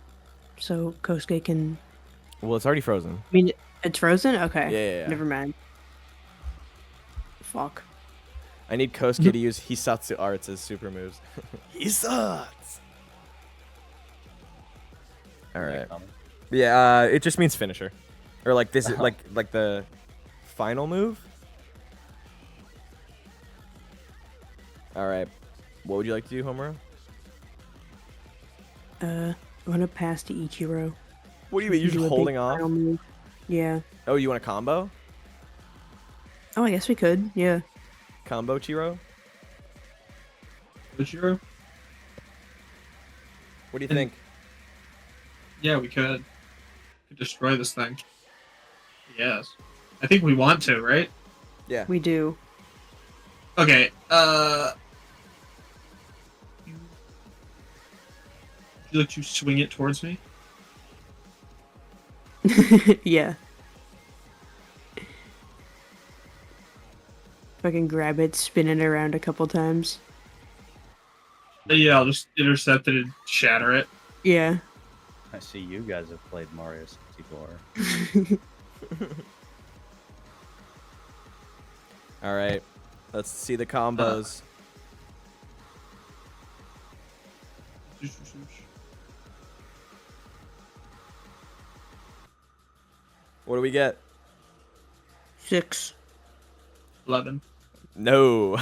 so Kosuke can? Well, it's already frozen. I mean, it's frozen. Okay. Yeah. Never mind. Fuck. I need Kosuke to use Hisatsu arts as super moves. Hisatsu. All right. Yeah, it just means finisher, or like this, like the final move. All right. What would you like to do, Homura? I want to pass to Ichiro. What do you mean? You're Do just a big holding off? final move. Yeah. Oh, you want a combo? Oh, I guess we could. Yeah. Combo, Chiro? Oijiro? What do you think? Yeah, we could. Destroy this thing. Yes. I think we want to, right? Yeah. We do. Okay, would you like to swing it towards me? Yeah. If I can grab it, spin it around a couple times. Yeah, I'll just intercept it and shatter it. Yeah. I see you guys have played Mario 64. All right. Let's see the combos. What do we get? 6. 11. No.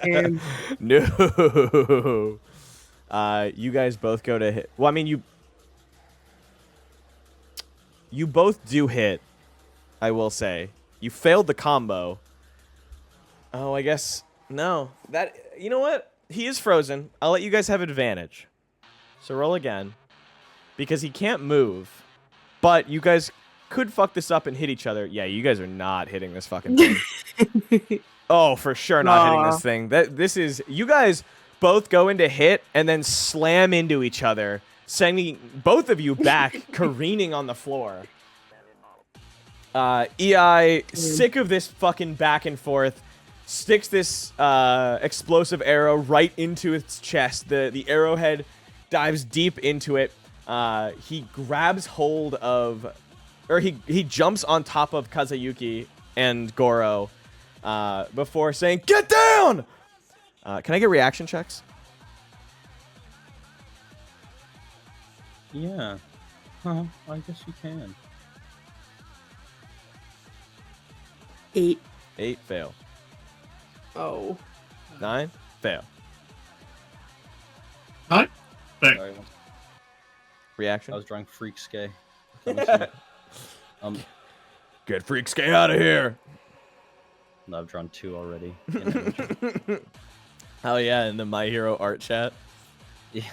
Damn. No. You guys both go to hit. Well, I mean, you both do hit, I will say. You failed the combo. Oh, I guess no. You know what? He is frozen. I'll let you guys have advantage. So roll again, because he can't move. But you guys could fuck this up and hit each other. Yeah, you guys are not hitting this fucking thing. Oh, for sure not hitting this thing. This is, you guys both go into hit and then slam into each other, sending both of you back careening on the floor. EI, sick of this fucking back and forth, sticks this explosive arrow right into its chest. The arrowhead dives deep into it. He grabs hold of, or he jumps on top of Kazayuki and Goro before saying, "Get down!" Can I get reaction checks? Yeah. I guess you can. 8. 8, fail. Oh. 9, fail. Hi. Thanks. Sorry, Reaction? I was drawing Freak Skay. Get Freak Skay out of here! No, I've drawn 2 already. Oh yeah, in the My Hero art chat. Yeah.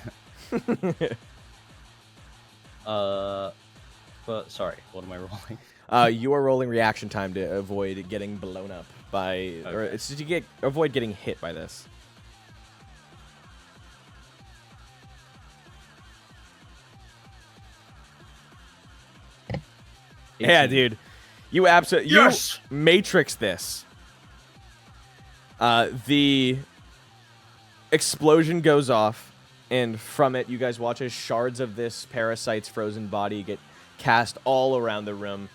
But sorry, what am I rolling? You are rolling reaction time to avoid getting blown up by, or Okay. it's to avoid getting hit by this. Yeah, dude, you absolutely Yes! you matrix this. The explosion goes off, and from it, you guys watch as shards of this parasite's frozen body get cast all around the room.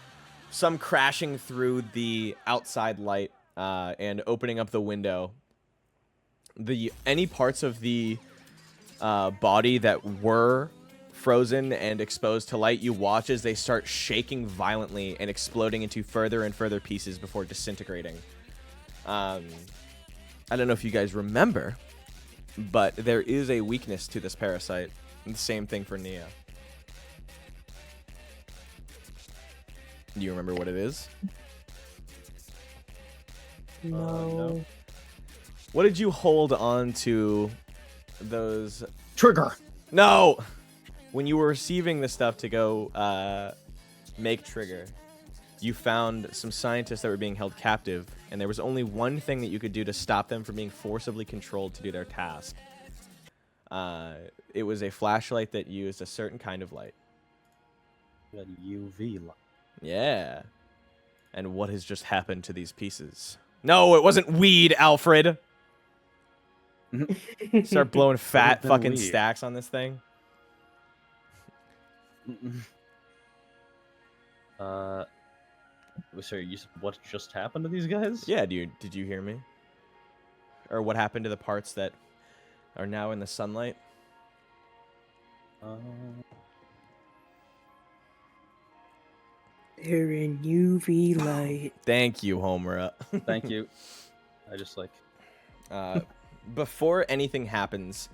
Some crashing through the outside light and opening up the window. Any parts of the body that were frozen and exposed to light, you watch as they start shaking violently and exploding into further and further pieces before disintegrating. I don't know if you guys remember, but there is a weakness to this parasite. And the same thing for Nia. Do you remember what it is? No. What did you hold on to those... Trigger! No! When you were receiving the stuff to go make trigger, you found some scientists that were being held captive, and there was only one thing that you could do to stop them from being forcibly controlled to do their task. It was a flashlight that used a certain kind of light. A UV light. Yeah. And what has just happened to these pieces? No, it wasn't weed, Alfred! Start blowing fat been fucking weed. stacks on this thing. Sorry, you said what just happened to these guys? Yeah, did you hear me? Or what happened to the parts that are now in the sunlight? They're in UV light. Thank you, Homura. Thank you. I just like. Before anything happens,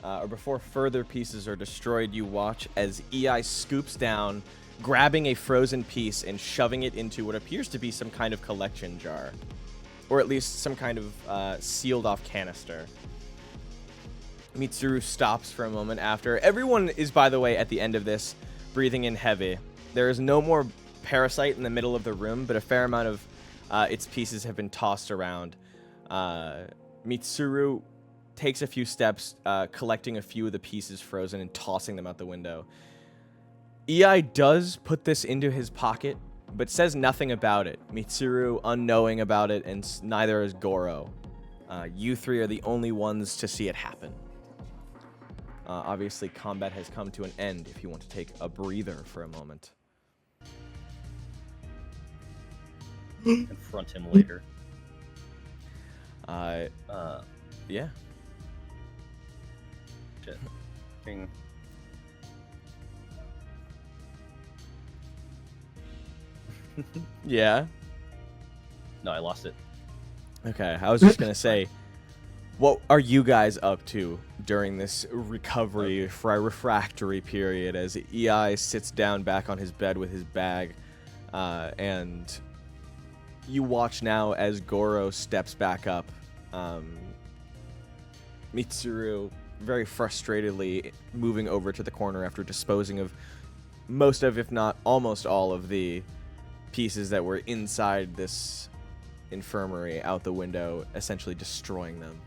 or before further pieces are destroyed, you watch as EI scoops down, grabbing a frozen piece and shoving it into what appears to be some kind of collection jar. Or at least some kind of sealed off canister. Mitsuru stops for a moment after. Everyone is, by the way, at the end of this, breathing in heavy. There is no more parasite in the middle of the room, but a fair amount of its pieces have been tossed around. Mitsuru takes a few steps, collecting a few of the pieces frozen and tossing them out the window. EI does put this into his pocket, but says nothing about it. Mitsuru unknowing about it, and neither is Goro. You three are the only ones to see it happen. Obviously, combat has come to an end if you want to take a breather for a moment. Confront him later. Yeah. Shit. King. Yeah. No, I lost it. Okay, I was just gonna say, what are you guys up to during this recovery refractory period as EI sits down back on his bed with his bag, and you watch now as Goro steps back up. Mitsuru very frustratedly moving over to the corner after disposing of most of, if not almost all of the pieces that were inside this infirmary out the window, essentially destroying them.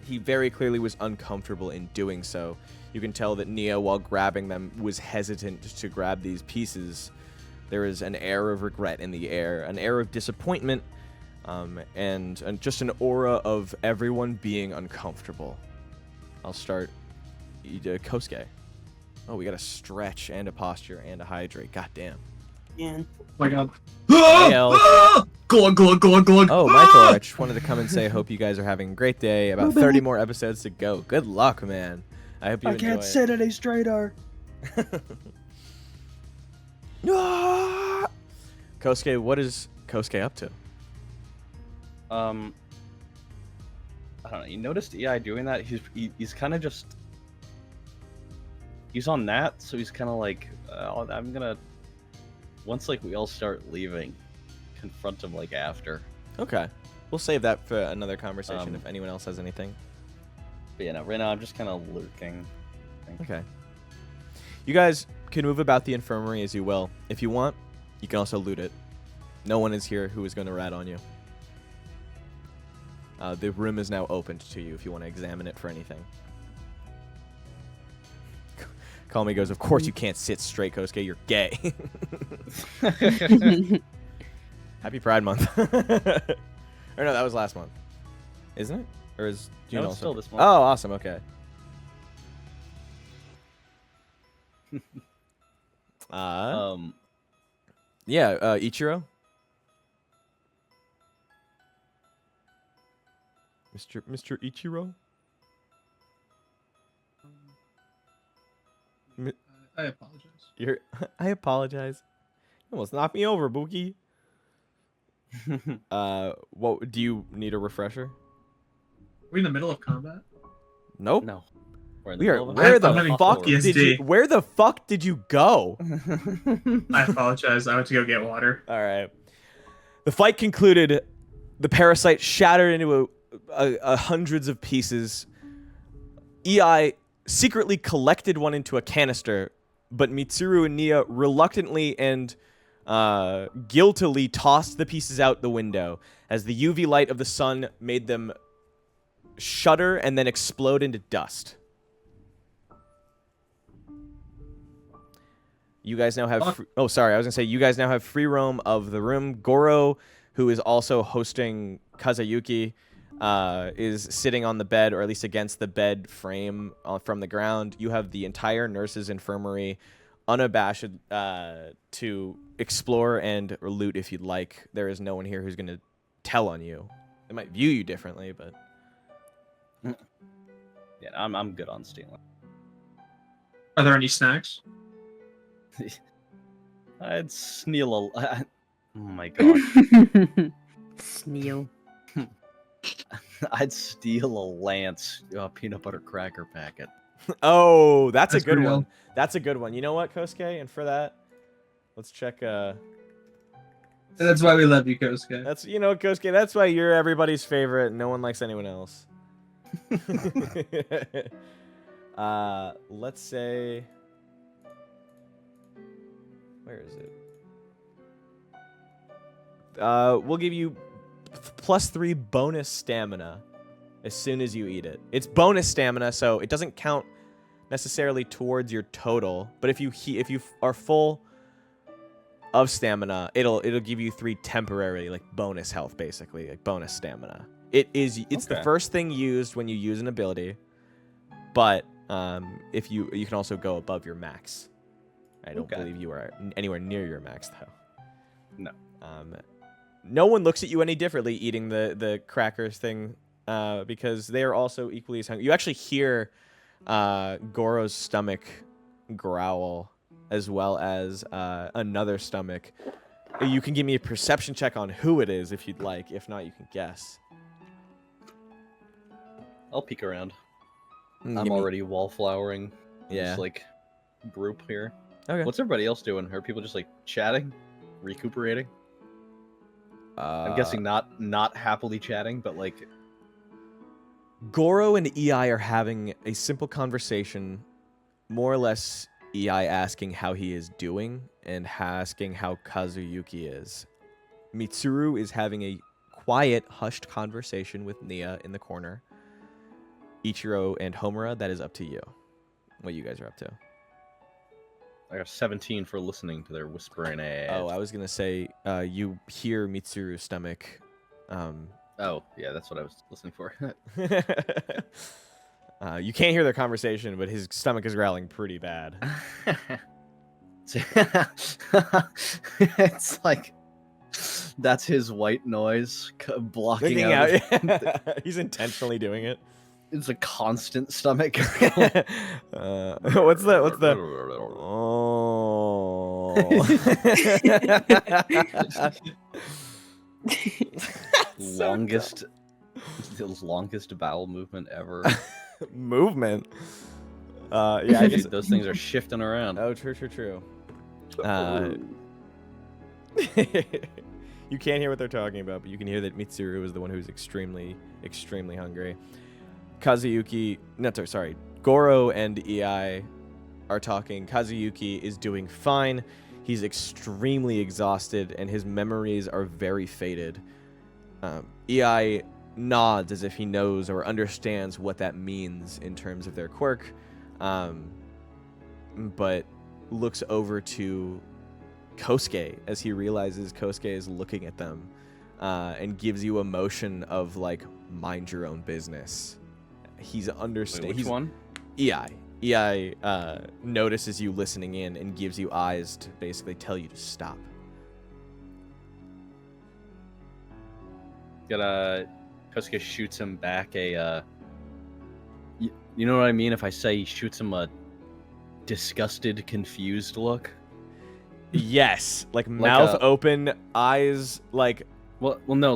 He very clearly was uncomfortable in doing so. You can tell that Nia, while grabbing them, was hesitant to grab these pieces. There is an air of regret in the air, an air of disappointment, and just an aura of everyone being uncomfortable. I'll start Kosuke. Oh, we got a stretch and a posture and a hydrate. God damn. Man. Oh my god. Hail. Glug, glug, glug, glug. Oh, Michael, I just wanted to come and say I hope you guys are having a great day. About 30 more episodes to go. Good luck, man. I hope you enjoy can't it. sit any straighter. Kosuke, what is Kosuke up to? I don't know. You noticed EI doing that? He's kind of just. He's on that, so he's kind of like, I'm gonna. Once like we all start leaving, confront him like after. Okay. We'll save that for another conversation if anyone else has anything. But yeah, no, right now I'm just kind of lurking. Okay. You guys can move about the infirmary as you will. If you want, you can also loot it. No one is here who is going to rat on you. The room is now opened to you if you want to examine it for anything. Kamui goes, of course you can't sit straight, Kosuke. You're gay. Happy Pride Month. Or no, that was last month. Isn't it? Or is June No, also? it's still this month. Oh, awesome. Okay. Yeah, Ichiro? Mr. Ichiro? I apologize. I apologize. You almost knocked me over, Buki. What do you need a refresher? We're in the middle of combat. Nope. No. We're in We are. middle of a- Where I'm the having fuck PTSD. did you? Where the fuck did you go? I apologize. I went to go get water. All right. The fight concluded. The parasite shattered into a hundreds of pieces. EI secretly collected one into a canister, but Mitsuru and Nia reluctantly and guiltily tossed the pieces out the window as the UV light of the sun made them shudder and then explode into dust. You guys now have... oh, sorry. I was going to say, you guys now have free roam of the room. Goro, who is also hosting Kazayuki, is sitting on the bed, or at least against the bed frame from the ground. You have the entire nurse's infirmary unabashed to explore and loot if you'd like. There is no one here who's going to tell on you. They might view you differently, but... Yeah, I'm good on stealing. Are there any snacks? I'd sneal a... Oh my god. Sneal. I'd steal a Lance peanut butter cracker packet. Oh, that's a good real. one. That's a good one. You know what, Kosuke? And for that, let's check... That's why we love you, Kosuke. That's, you know, Kosuke, that's why you're everybody's favorite and no one likes anyone else. Let's say... Where is it? We'll give you +3 bonus stamina as soon as you eat it. It's bonus stamina, so it doesn't count necessarily towards your total. But if you are full of stamina, it'll give you 3 temporary, like, bonus health, basically, like bonus stamina. It's the first thing used when you use an ability, but if you can also go above your max. I don't believe you are anywhere near your max, though. No. No one looks at you any differently eating the crackers thing, because they are also equally as hungry. You actually hear Goro's stomach growl, as well as another stomach. You can give me a perception check on who it is if you'd like. If not, you can guess. I'll peek around. Give I'm me- already wallflowering. Yeah. This, like, group here. Okay. What's everybody else doing? Are people just, like, chatting? Recuperating? I'm guessing not happily chatting, but, like... Goro and EI are having a simple conversation, more or less EI asking how he is doing and asking how Kazayuki is. Mitsuru is having a quiet, hushed conversation with Nia in the corner. Ichiro and Homura, that is up to you. What you guys are up to. I got 17 for listening to their whispering ass. Oh, I was going to say, you hear Mitsuru's stomach. Oh, yeah, that's what I was listening for. You can't hear their conversation, but his stomach is growling pretty bad. It's like... That's his white noise blocking out. He's intentionally doing it. It's a constant stomach. What's the? Oh. longest bowel movement ever. Movement. Yeah, I guess Those things are shifting around. Oh, true. You can't hear what they're talking about, but you can hear that Mitsuru is the one who's extremely hungry. Kazayuki, Goro and EI are talking. Kazayuki is doing fine. He's extremely exhausted, and his memories are very faded. EI nods as if he knows or understands what that means in terms of their quirk, but looks over to Kosuke as he realizes Kosuke is looking at them, and gives you a motion of, like, mind your own business. He's Wait, which one? EI. EI notices you listening in and gives you eyes to basically tell you to stop. Kosuke shoots him back a, you know what I mean if I say he shoots him a disgusted, confused look? Yes, like mouth open, eyes like... Well, no,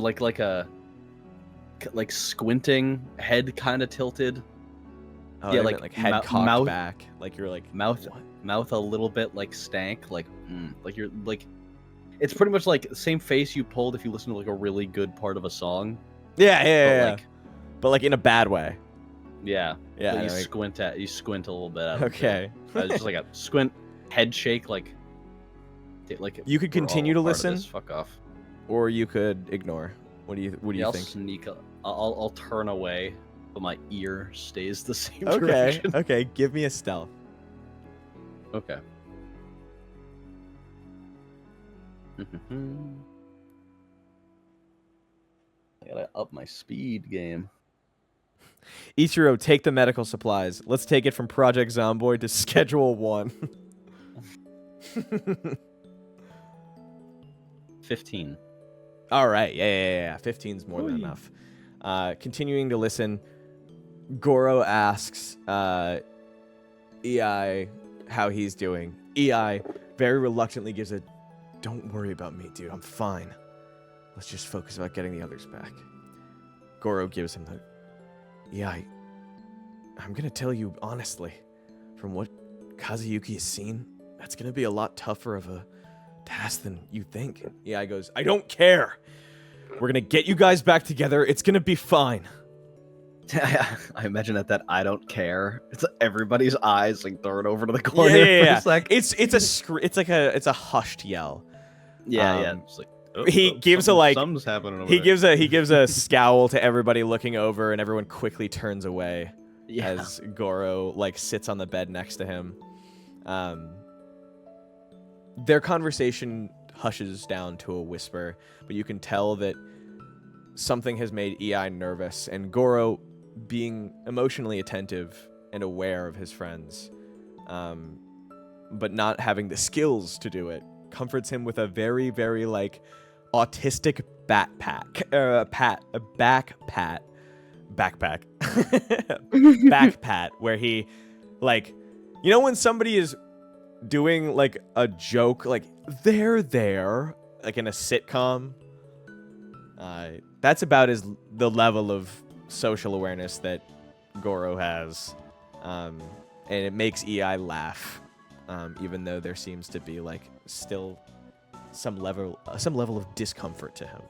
like squinting, head kind of tilted. Oh, yeah, I like meant, head cocked mouth back, like you're like mouth what? Mouth a little bit like stank, like you're like. It's pretty much like the same face you pulled if you listen to like a really good part of a song. Yeah. Like, but like in a bad way. Yeah. Yeah. But you like- squint a little bit. Out Okay. Of it. Just like a squint, head shake, like Like You could we're all continue to a part of listen. this, Fuck off. or you could ignore. What do you I'll think? sneak. I'll turn away, but my ear stays the same Okay, direction. okay. Give me a stealth. Okay. I gotta up my speed game. Ichiro, take the medical supplies. Let's take it from Project Zomboid to Schedule 1. 15. All right, yeah. 15's more than enough. Continuing to listen, Goro asks EI how he's doing. EI very reluctantly gives a, "Don't worry about me, dude. I'm fine. Let's just focus about getting the others back." Goro gives him the, "EI, I'm gonna tell you honestly, from what Kazayuki has seen, that's gonna be a lot tougher of a task than you think." EI goes, "I don't care. We're gonna get you guys back together. It's gonna be fine." I imagine that I don't care. It's everybody's eyes like thrown over to the corner Yeah. for a sec. It's a hushed yell. Yeah. It's like, He gives a, like- something's happening over He there. gives a scowl to everybody looking over, and everyone quickly turns away Yeah. as Goro like sits on the bed next to him. Their conversation hushes down to a whisper, but you can tell that something has made EI nervous, and Goro, being emotionally attentive and aware of his friends, but not having the skills to do it, comforts him with a very, very like autistic backpack, back pat, where he, like, you know when somebody is doing like a joke, like they're there, like in a sitcom. That's about the level of social awareness that Goro has, and it makes EI laugh, even though there seems to be like still some level of discomfort to him.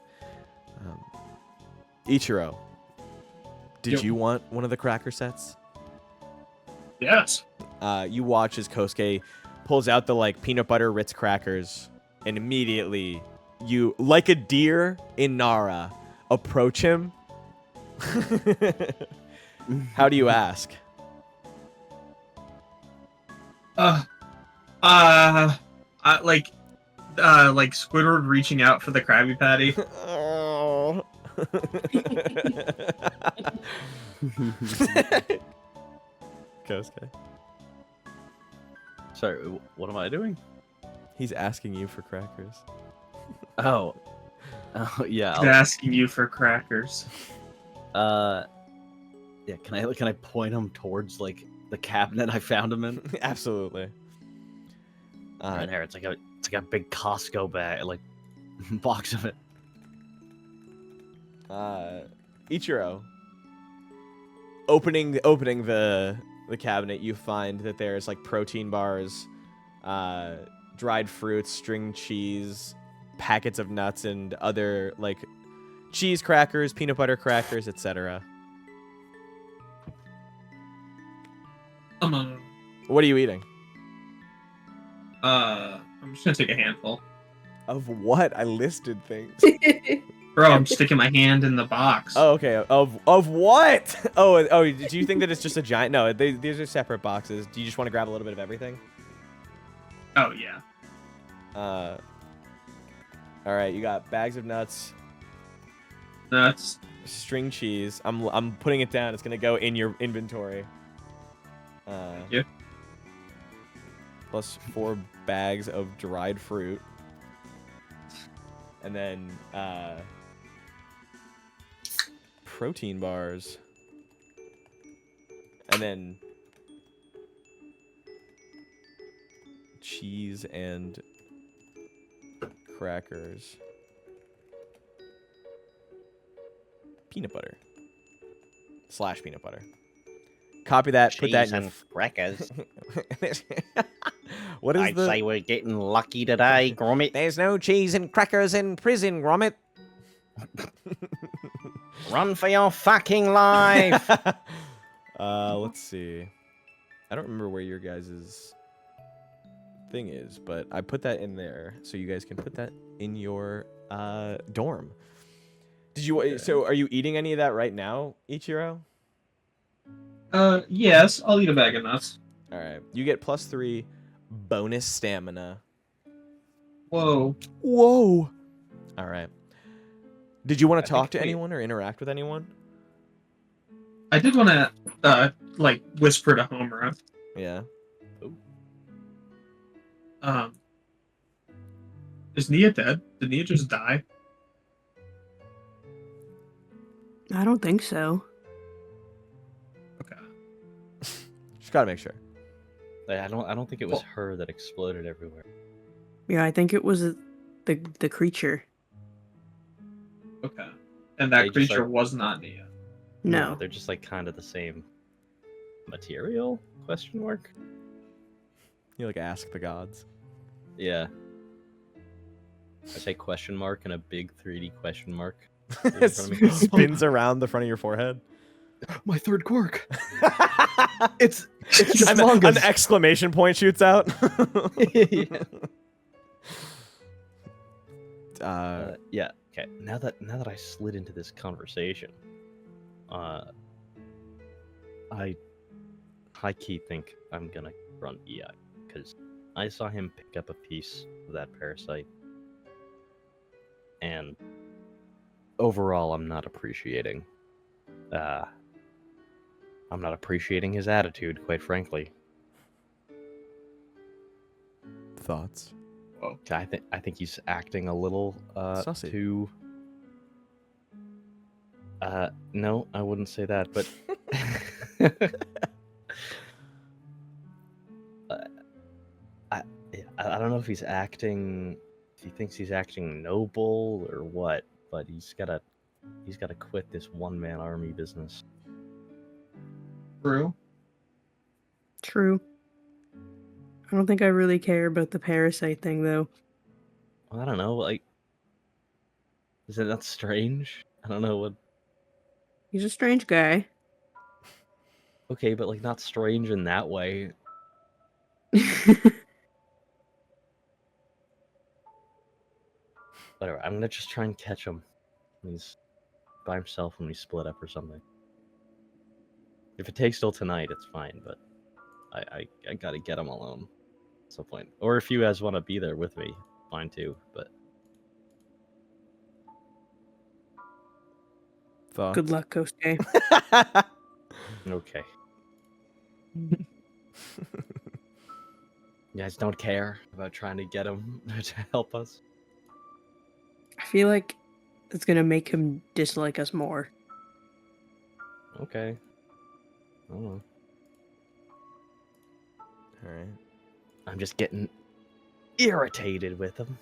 Ichiro, did you want one of the cracker sets? Yes. You watch as Kosuke pulls out the like peanut butter Ritz crackers, and immediately you, like a deer in Nara, approach him. How do you ask? Like Squidward reaching out for the Krabby Patty. Oh. Kosuke. Sorry, what am I doing? He's asking you for crackers. Oh, yeah. He's asking you for crackers. Yeah. Can I point him towards like the cabinet I found him in? Absolutely. Right here, it's like a big Costco bag, like box of it. Ichiro. Opening the cabinet, you find that there's like protein bars, dried fruits, string cheese, packets of nuts, and other like cheese crackers, peanut butter crackers, etc. What are you eating? I'm just gonna take a handful. Of what? I listed things. Bro, I'm sticking my hand in the box. Oh, okay. Of what? Oh, do you think that it's just a giant? No, these are separate boxes. Do you just want to grab a little bit of everything? Oh yeah. All right. You got bags of nuts, Nuts. string cheese. I'm putting it down. It's gonna go in your inventory. Yeah. Plus 4 bags of dried fruit, and then protein bars, and then cheese and crackers, peanut butter / peanut butter. Copy that. Put that in your crackers. What is I'd the? say we're getting lucky today, Gromit. There's no cheese and crackers in prison, Gromit. Run for your fucking life. Let's see. I don't remember where your guys' thing is, but I put that in there so you guys can put that in your dorm. Did you? Okay. So are you eating any of that right now, Ichiro? Yes, I'll eat a bag of nuts. All right. You get +3 bonus stamina. Whoa. Whoa. All right. Did you want I to think talk to we- anyone or interact with anyone? I did want to, like, whisper to Homura. Yeah. Is Nia dead? Did Nia just die? I don't think so. Okay. Just gotta make sure. I don't think it was her that exploded everywhere. Yeah, I think it was the creature. Okay. And that They just, creature like- was not Nia. No. They're just like kind of the same material? Question mark. You like ask the gods. Yeah. I say question mark and a big 3D question mark. It spins around the front of your forehead. My third quirk. It's just an mangas. exclamation point shoots out. Yeah. Yeah. Okay. Now that I slid into this conversation, I high key think I'm gonna run EI because I saw him pick up a piece of that parasite, and overall, I'm not appreciating. I'm not appreciating his attitude, quite frankly. Thoughts? I think he's acting a little Sussy. too. No, I wouldn't say that, but I don't know if he's acting. If he thinks he's acting noble or what, but he's gotta quit this one-man army business. True. True. I don't think I really care about the parasite thing, though. Well, I don't know. Like, is it that strange? I don't know what. He's a strange guy. Okay, but like not strange in that way. Whatever. I'm gonna just try and catch him. He's by himself when we split up or something. If it takes till tonight, it's fine. But I gotta get him alone at some point. Or if you guys want to be there with me, fine too. But Thoughts? Good luck, Kosuke. okay. You guys don't care about trying to get him to help us. I feel like it's gonna make him dislike us more. Okay. I don't know. All right. I'm just getting irritated with him.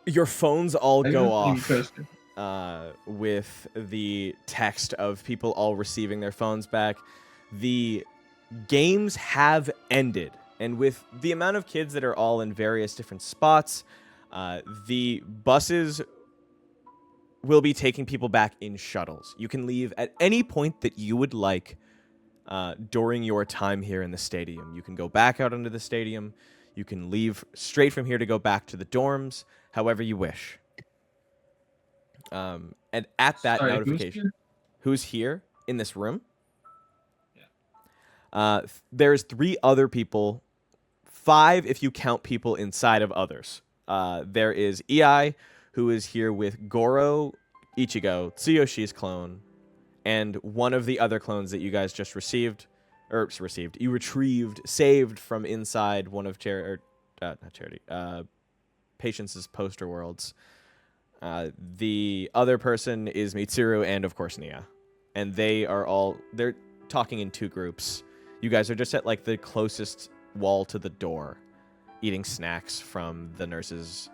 Your phones all go off Kosuke. with the text of people all receiving their phones back. The games have ended, and with the amount of kids that are all in various different spots, the buses will be taking people back in shuttles. You can leave at any point that you would like during your time here in the stadium. You can go back out into the stadium. You can leave straight from here to go back to the dorms, however you wish. And at that Sorry, notification, who's here in this room? Yeah. There's 3 other people, 5 if you count people inside of others. There is EI, who is here with Goro, Ichigo, Tsuyoshi's clone, and one of the other clones that you guys just you retrieved, saved from inside one of Patience's poster worlds. The other person is Mitsuru and, of course, Nia. And they're talking in 2 groups. You guys are just at, like, the closest wall to the door, eating snacks from the nurse's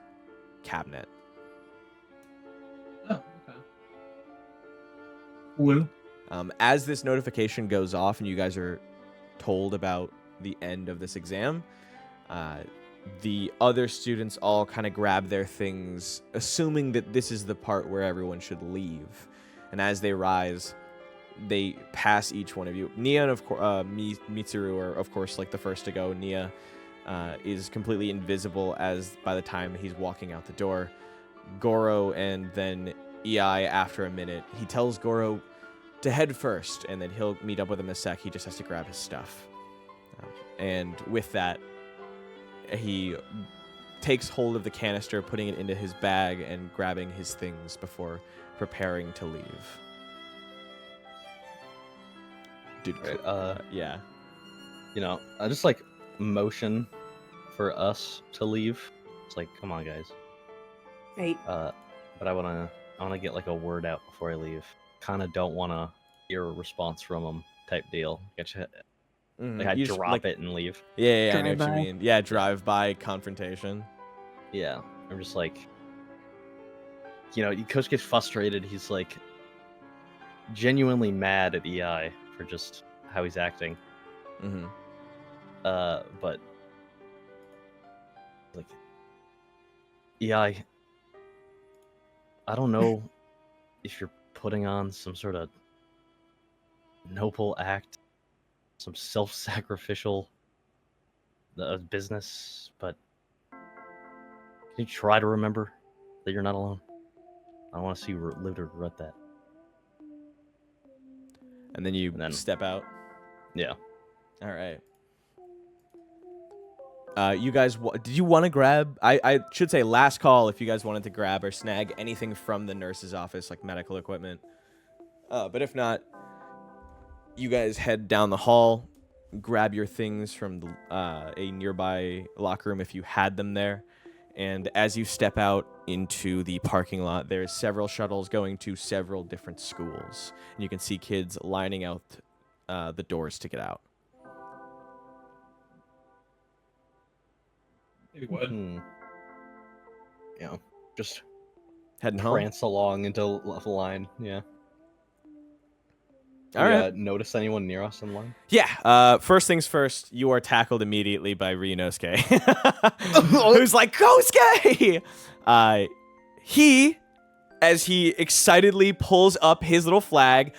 cabinet. Oh, okay. Cool. As this notification goes off and you guys are told about the end of this exam, the other students all kind of grab their things, assuming that this is the part where everyone should leave. And as they rise, they pass each one of you. Nia and Mitsuru are, of course, like the first to go. Nia is completely invisible as by the time he's walking out the door. Goro and then EI after a minute, he tells Goro to head first, and then he'll meet up with him in a sec. He just has to grab his stuff. And with that, he takes hold of the canister, putting it into his bag and grabbing his things before preparing to leave. Dude, Right, yeah. You know, I just like motion for us to leave. It's like, come on, guys. Right. But I wanna get like a word out before I leave. Kind of don't want to hear a response from him, type deal. Get you, like I drop it and leave. Yeah, I know what Drive-by. you mean. Yeah, drive-by confrontation. Yeah, I'm just like, you know, Coach gets frustrated. He's like genuinely mad at EI for just how he's acting. Mm-hmm. But like EI, I don't know if you're putting on some sort of noble act, some self-sacrificial business, but can you try to remember that you're not alone? I don't want to see you live to regret that. And then you And then- step out. Yeah. All right. You guys, did you want to grab? I should say last call if you guys wanted to grab or snag anything from the nurse's office, like medical equipment. But if not, you guys head down the hall, grab your things from a nearby locker room if you had them there. And as you step out into the parking lot, there's several shuttles going to several different schools. And you can see kids lining out the doors to get out. What? You know, just Heading home. prance along into the line. Yeah. All right. Notice anyone near us in line? Yeah. First things first, you are tackled immediately by Ryunosuke, who's like, Kosuke! He, as he excitedly pulls up his little flag,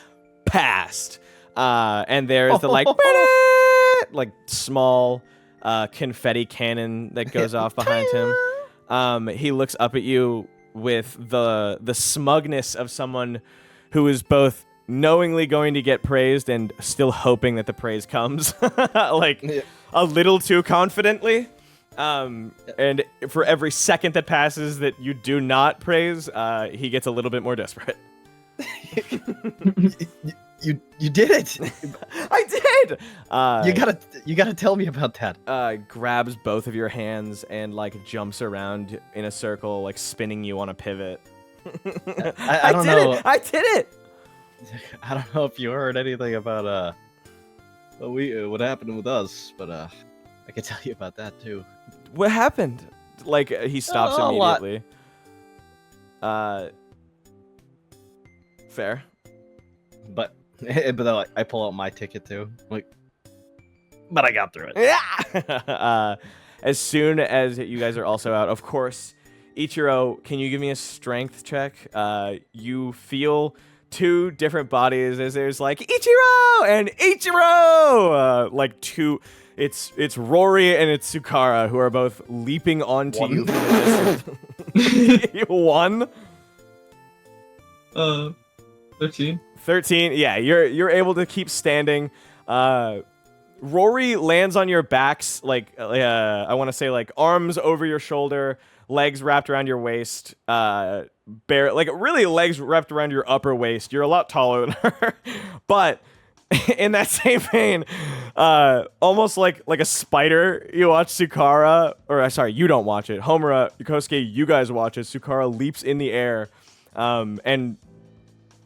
passed. And there's the like small confetti cannon that goes off behind him. He looks up at you with the smugness of someone who is both knowingly going to get praised and still hoping that the praise comes, like a little too confidently. And for every second that passes that you do not praise, he gets a little bit more desperate. You did it. I did. You gotta tell me about that. Grabs both of your hands and like jumps around in a circle, like spinning you on a pivot. I don't know. I did it. I don't know if you heard anything about what happened with us, but I can tell you about that too. What happened? Like he stops A lot. immediately. Fair. But then I pull out my ticket too. Like, but I got through it. Yeah. As soon as you guys are also out, of course, Ichiro, can you give me a strength check? You feel two different bodies as there's like Ichiro and Ichiro, like two. It's Rory and it's Sukara who are both leaping onto you from the distance. One. 13. 13. Yeah, you're able to keep standing. Rory lands on your backs, like I want to say like arms over your shoulder, legs wrapped around your waist, really legs wrapped around your upper waist. You're a lot taller than her, but in that same vein, almost like a spider, you watch Sukara, or sorry, you don't watch it. Homura, Kosuke, you guys watch it. Sukara leaps in the air, and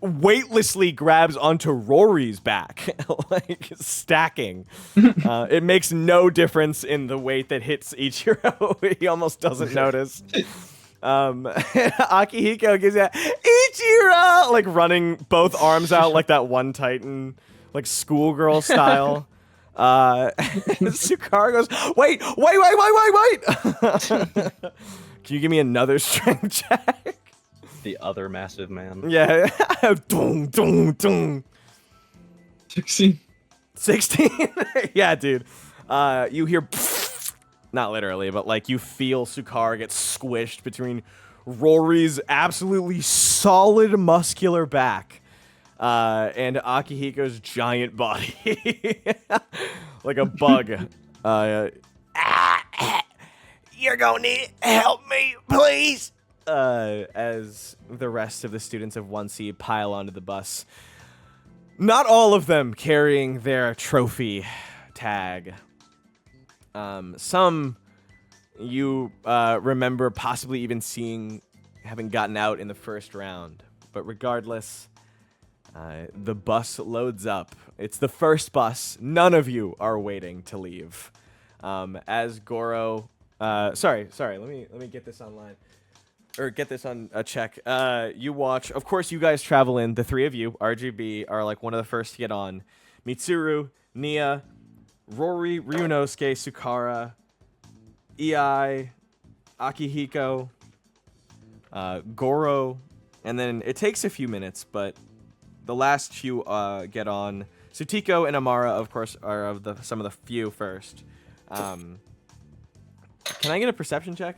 weightlessly grabs onto Rory's back, like stacking. It makes no difference in the weight that hits Ichiro. He almost doesn't notice. Akihiko gives you Ichiro, like running both arms out like that one Titan, like schoolgirl style. Sukara goes, wait. Can you give me another strength check? The other massive man. Yeah. Dun, dun, dun. 16. 16? Yeah, dude. You hear not literally, but like you feel Sukara get squished between Rory's absolutely solid muscular back and Akihiko's giant body. Like a bug. You're gonna need help me, please. As the rest of the students of 1C pile onto the bus. Not all of them carrying their trophy tag. Some you remember possibly even seeing having gotten out in the first round. But regardless, the bus loads up. It's the first bus. None of you are waiting to leave. As Goro... sorry. Let me get this online. Or get this on a check. You watch. Of course, you guys travel in. The three of you, RGB, are like one of the first to get on. Mitsuru, Nia, Rory, Ryunosuke, Sukara, Ei, Akihiko, Goro, and then it takes a few minutes, but the last few get on. Sutiko and Amara, of course, are of some of the few first. Can I get a perception check?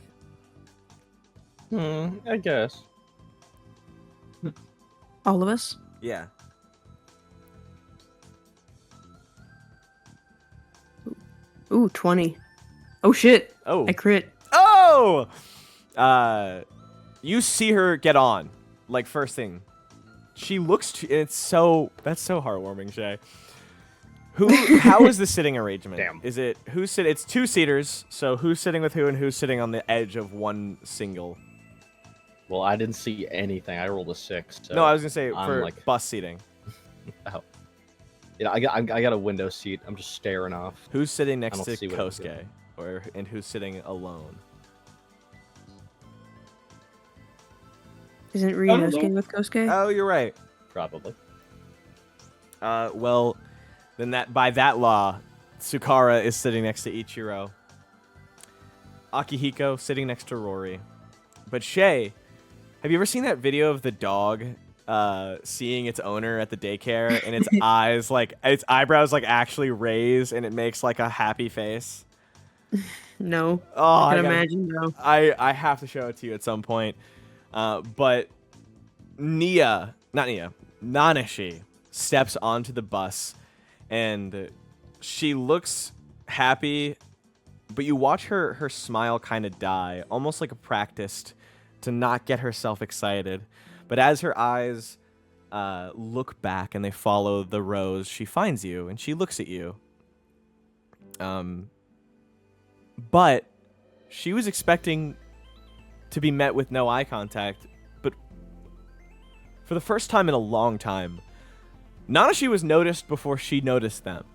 I guess. All of us? Yeah. Ooh, 20. Oh shit. Oh. I crit. Oh! You see her get on, like first thing. She looks. That's so heartwarming, Shaye. How is the sitting arrangement? Damn. Is it who's sitting? It's two seaters. So who's sitting with who, and who's sitting on the edge of one single? Well, I didn't see anything. I rolled a 6. So No, I was gonna say I'm for like- bus seating. Oh. Yeah, I got a window seat. I'm just staring off. Who's sitting next don't to see what I'm Kosuke, and who's sitting alone? Isn't don't know. Ryunosuke with Kosuke? Oh, you're right. Probably. Well, then by that law, Sukara is sitting next to Ichiro. Akihiko sitting next to Rory. But Shaye, have you ever seen that video of the dog seeing its owner at the daycare and its its eyebrows like actually raise and it makes like a happy face? No. Oh, I can imagine, no. I have to show it to you at some point. But Nanashi steps onto the bus and she looks happy, but you watch her smile kind of die, almost like a practiced to not get herself excited. But as her eyes look back and they follow the rows, she finds you and she looks at you. But she was expecting to be met with no eye contact, but for the first time in a long time, Nanashi was noticed before she noticed them.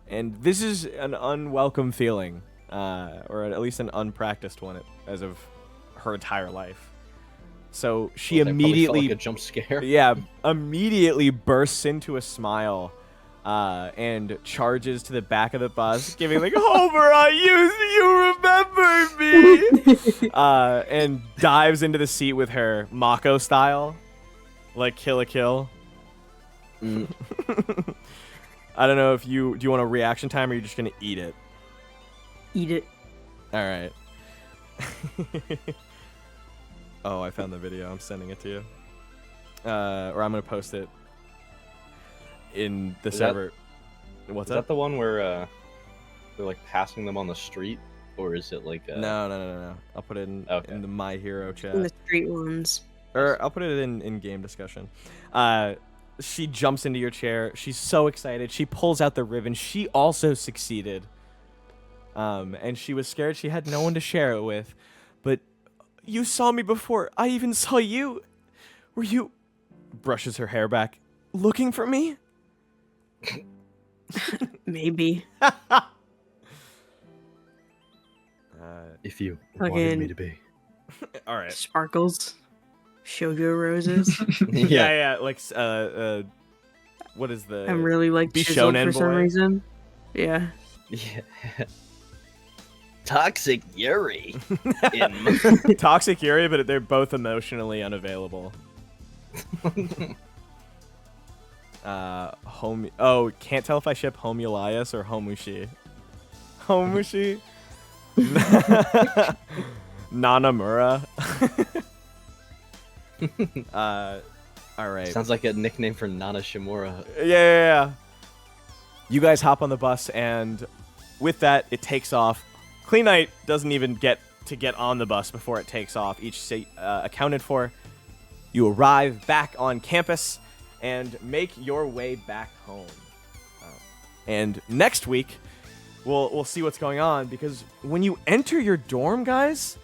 And this is an unwelcome feeling, or at least an unpracticed one as of her entire life. So she Well, that probably felt immediately, like a jump scare. yeah, immediately bursts into a smile and charges to the back of the bus, giving like, Homura, you remember me, and dives into the seat with her, Mako style, like Kill a Kill. Mm. I don't know if do you want a reaction time or you're just gonna eat it? Eat it. All right. Oh, I found the video. I'm sending it to you. Or I'm gonna post it in the server. What's Is that the one where they're like passing them on the street, or is it like? No. I'll put it in the My Hero chat. In the street ones. Or I'll put it in game discussion. She jumps into your chair. She's so excited. She pulls out the ribbon. She also succeeded. And she was scared she had no one to share it with. But you saw me before. I even saw you. Were you... Brushes her hair back. Looking for me? Maybe. If you Fucking- wanted me to be. All right. Sparkles. Shoujo roses. Yeah. Like, what is the... I'm really like Be chiseled shonen for some boy. reason. Yeah. Yeah. Toxic Yuri. Toxic Yuri, but they're both emotionally unavailable. Oh, can't tell if I ship Home Elias or Homushi. Homushi. Nanamura. All right. Sounds like a nickname for Nana Shimura. Yeah. You guys hop on the bus, and with that, it takes off. Clean Night doesn't even get on the bus before it takes off. Each seat accounted for. You arrive back on campus and make your way back home. And next week, we'll see what's going on, because when you enter your dorm, guys,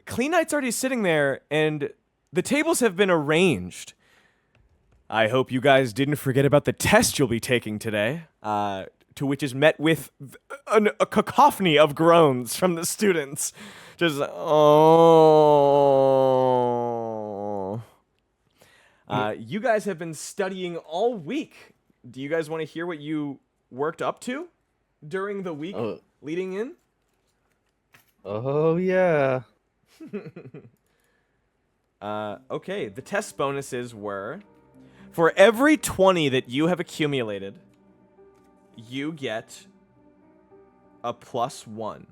Clean Night's already sitting there, and the tables have been arranged. I hope you guys didn't forget about the test you'll be taking today, to which is met with a cacophony of groans from the students. Just, oh. You guys have been studying all week. Do you guys want to hear what you worked up to during the week leading in? Oh, yeah. Okay, the test bonuses were, for every 20 that you have accumulated, you get a +1.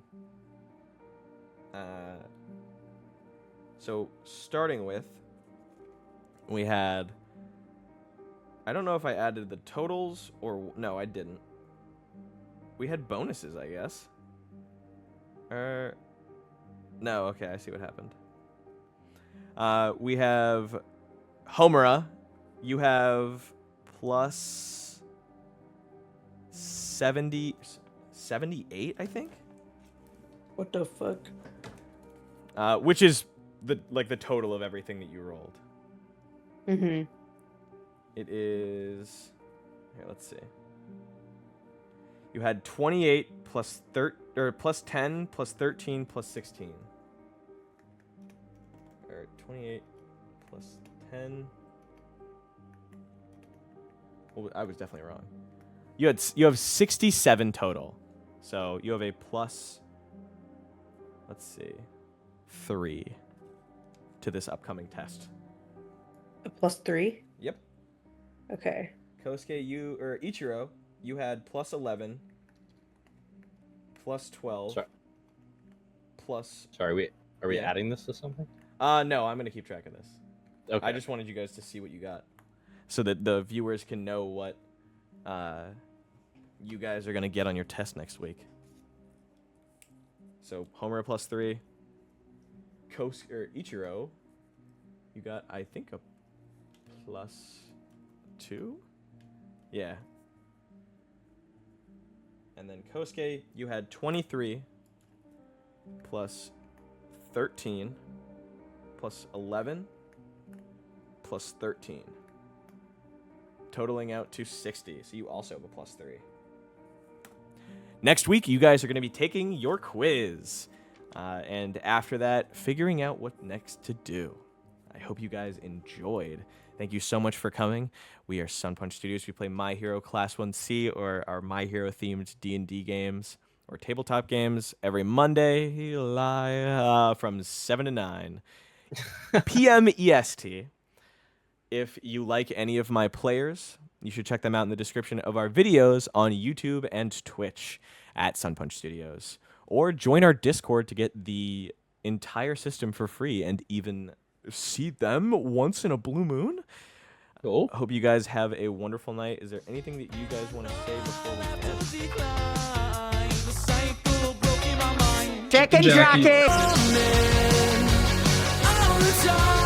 So starting with, we had, I don't know if I added the totals or, no, I didn't. We had bonuses, I guess. No, okay, I see what happened. We have Homura. You have plus 78, I think. What the fuck? Which is the total of everything that you rolled. Mm-hmm. It is, here, let's see. You had 28 plus 10 plus 13 plus 16. Or 28 plus 10. Well, I was definitely wrong. You have 67 total. So you have a plus, let's see, 3 to this upcoming test. A +3? Yep. Okay. Kosuke, Ichiro, you had plus 11, plus 12, plus... Sorry, are we adding this to something? No, I'm going to keep track of this. Okay. I just wanted you guys to see what you got, so that the viewers can know what you guys are going to get on your test next week. So, Homura plus 3. Ichiro, you got, I think, a +2? Yeah. And then Kosuke, you had 23 plus 13 plus 11 plus 13. Totaling out to 60. So you also have a +3. Next week, you guys are going to be taking your quiz. And after that, figuring out what next to do. I hope you guys enjoyed. Thank you so much for coming. We are Sunpunch Studios. We play My Hero Class 1C, or our My Hero themed D&D games or tabletop games every Monday live from 7 to 9 p.m. EST. If you like any of my players, you should check them out in the description of our videos on YouTube and Twitch at Sunpunch Studios. Or join our Discord to get the entire system for free and even see them once in a blue moon. Cool. Hope you guys have a wonderful night. Is there anything that you guys want to say before we end? Chicken Jackie. jockey!